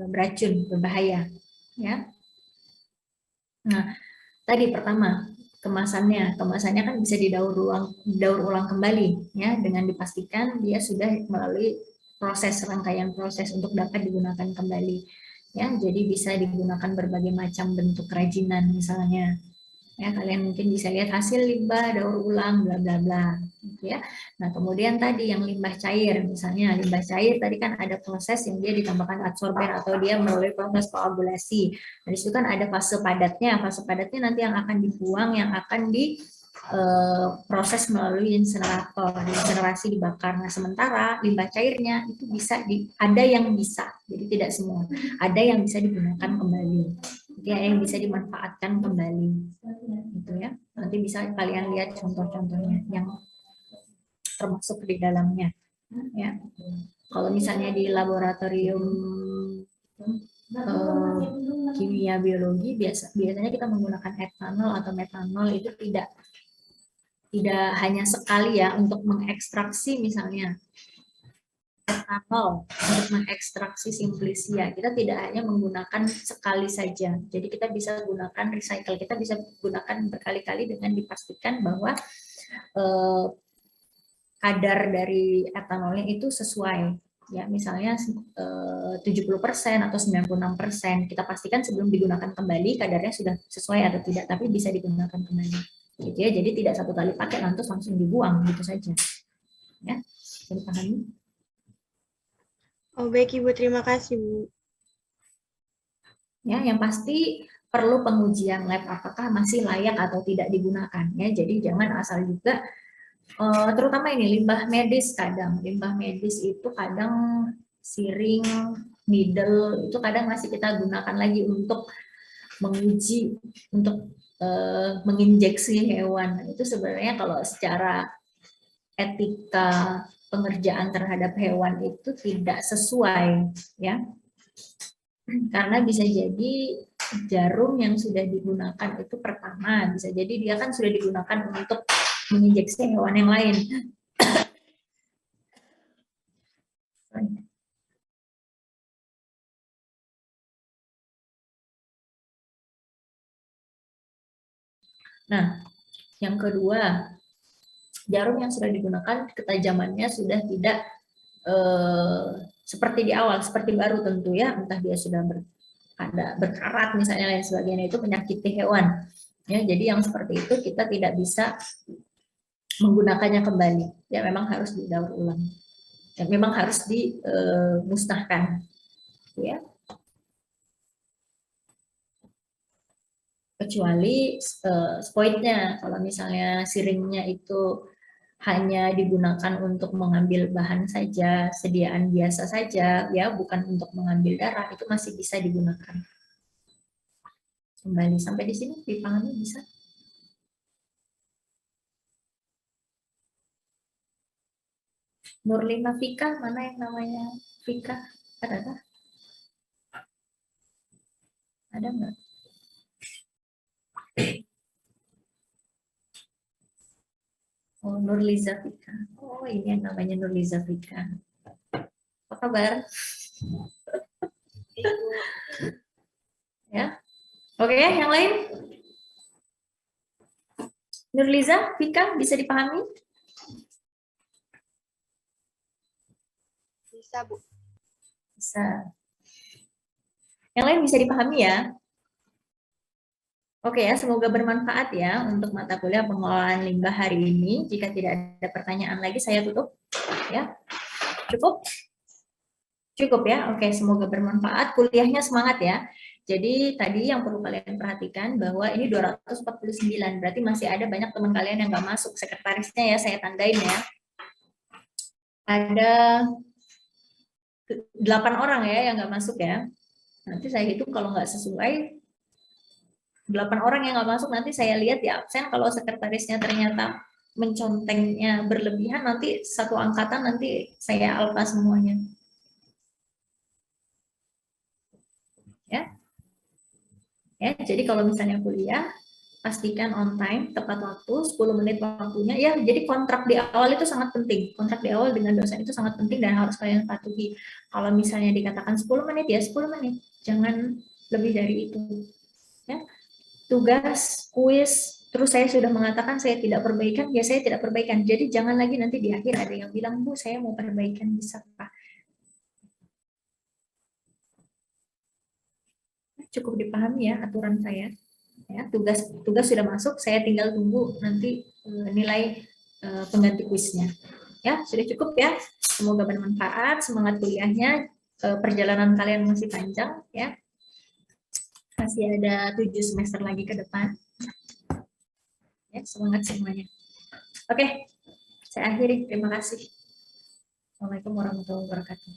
beracun, berbahaya. Ya. Nah, tadi pertama kemasannya kan bisa didaur ulang kembali, ya, dengan dipastikan dia sudah melalui rangkaian proses untuk dapat digunakan kembali. Ya, jadi bisa digunakan berbagai macam bentuk kerajinan misalnya. Ya, kalian mungkin bisa lihat hasil limbah daur ulang bla bla bla gitu ya. Nah, kemudian tadi yang limbah cair, misalnya limbah cair tadi kan ada proses yang dia ditambahkan adsorben atau dia melalui proses koagulasi. Dari situ kan ada fase padatnya. Fase padatnya nanti yang akan dibuang, yang akan proses melalui insenerator, insenerasi dibakar. Nah, sementara limbah cairnya itu ada yang bisa, jadi tidak semua, ada yang bisa digunakan kembali, ya, yang bisa dimanfaatkan kembali, gitu ya. Nanti bisa kalian lihat contoh-contohnya yang termasuk di dalamnya, ya. Kalau misalnya di laboratorium kimia biologi biasanya kita menggunakan etanol atau metanol, itu tidak hanya sekali ya untuk mengekstraksi misalnya etanol, untuk mengekstraksi simplisia. Kita tidak hanya menggunakan sekali saja. Jadi kita bisa gunakan recycle, kita bisa gunakan berkali-kali dengan dipastikan bahwa kadar dari etanolnya itu sesuai. Ya, misalnya 70% atau 96%. Kita pastikan sebelum digunakan kembali kadarnya sudah sesuai atau tidak, tapi bisa digunakan kembali. Gitu ya, jadi tidak satu kali pakai lantas langsung dibuang gitu saja, ya. Jadi pahami? Oh baik Ibu, terima kasih Bu. Ya, yang pasti perlu pengujian lab apakah masih layak atau tidak digunakan, ya. Jadi jangan asal juga, terutama ini limbah medis, limbah medis itu kadang siring, needle itu kadang masih kita gunakan lagi untuk menguji, untuk menginjeksi hewan. Itu sebenarnya kalau secara etika pengerjaan terhadap hewan itu tidak sesuai, ya, karena bisa jadi jarum yang sudah digunakan itu pertama bisa jadi dia kan sudah digunakan untuk menginjeksi hewan yang lain. Nah, yang kedua, jarum yang sudah digunakan ketajamannya sudah tidak seperti di awal, seperti baru tentu ya, entah dia sudah berkarat misalnya lain sebagainya, itu menyakiti hewan. Ya, jadi yang seperti itu kita tidak bisa menggunakannya kembali. Ya, memang harus didaur ulang. Ya, memang harus dimusnahkan. Ya. Kecuali spoitnya, kalau misalnya siringnya itu hanya digunakan untuk mengambil bahan saja, sediaan biasa saja, ya, bukan untuk mengambil darah, itu masih bisa digunakan kembali. Sampai di sini dipahami bisa? Nurlina Fika, mana yang namanya Fika? Ada? Ada nggak? Oh, Nurliza Fika. Oh, ini yang namanya Nurliza Fika. Apa kabar? Ya. Oke, yang lain? Nurliza Fika, bisa dipahami? Bisa, Bu. Bisa. Yang lain bisa dipahami ya? Oke ya, semoga bermanfaat ya untuk mata kuliah pengelolaan limbah hari ini. Jika tidak ada pertanyaan lagi, saya tutup. Ya, cukup? Cukup ya? Oke, semoga bermanfaat. Kuliahnya semangat ya. Jadi tadi yang perlu kalian perhatikan bahwa ini 249, berarti masih ada banyak teman kalian yang nggak masuk. Sekretarisnya ya, saya tandain ya. Ada 8 orang ya yang nggak masuk ya. Nanti saya hitung kalau nggak sesuai, 8 orang yang nggak masuk, nanti saya lihat di absen. Kalau sekretarisnya ternyata mencontengnya berlebihan, nanti satu angkatan nanti saya alfa semuanya. Ya, jadi kalau misalnya kuliah, pastikan on time, tepat waktu, 10 menit waktunya. Ya, jadi kontrak di awal itu sangat penting. Kontrak di awal dengan dosen itu sangat penting dan harus kalian patuhi. Kalau misalnya dikatakan 10 menit, ya 10 menit. Jangan lebih dari itu. Ya. Tugas, kuis, terus saya sudah mengatakan saya tidak perbaikan, ya saya tidak perbaikan. Jadi jangan lagi nanti di akhir ada yang bilang, Bu, saya mau perbaikan, bisa Pak. Cukup dipahami ya aturan saya. Ya, tugas sudah masuk, saya tinggal tunggu nanti nilai pengganti kuisnya. Ya, sudah cukup ya. Semoga bermanfaat, semangat kuliahnya, perjalanan kalian masih panjang ya. Masih ada 7 semester lagi ke depan. Ya, semangat semuanya. Oke, saya akhiri. Terima kasih. Assalamualaikum warahmatullahi wabarakatuh.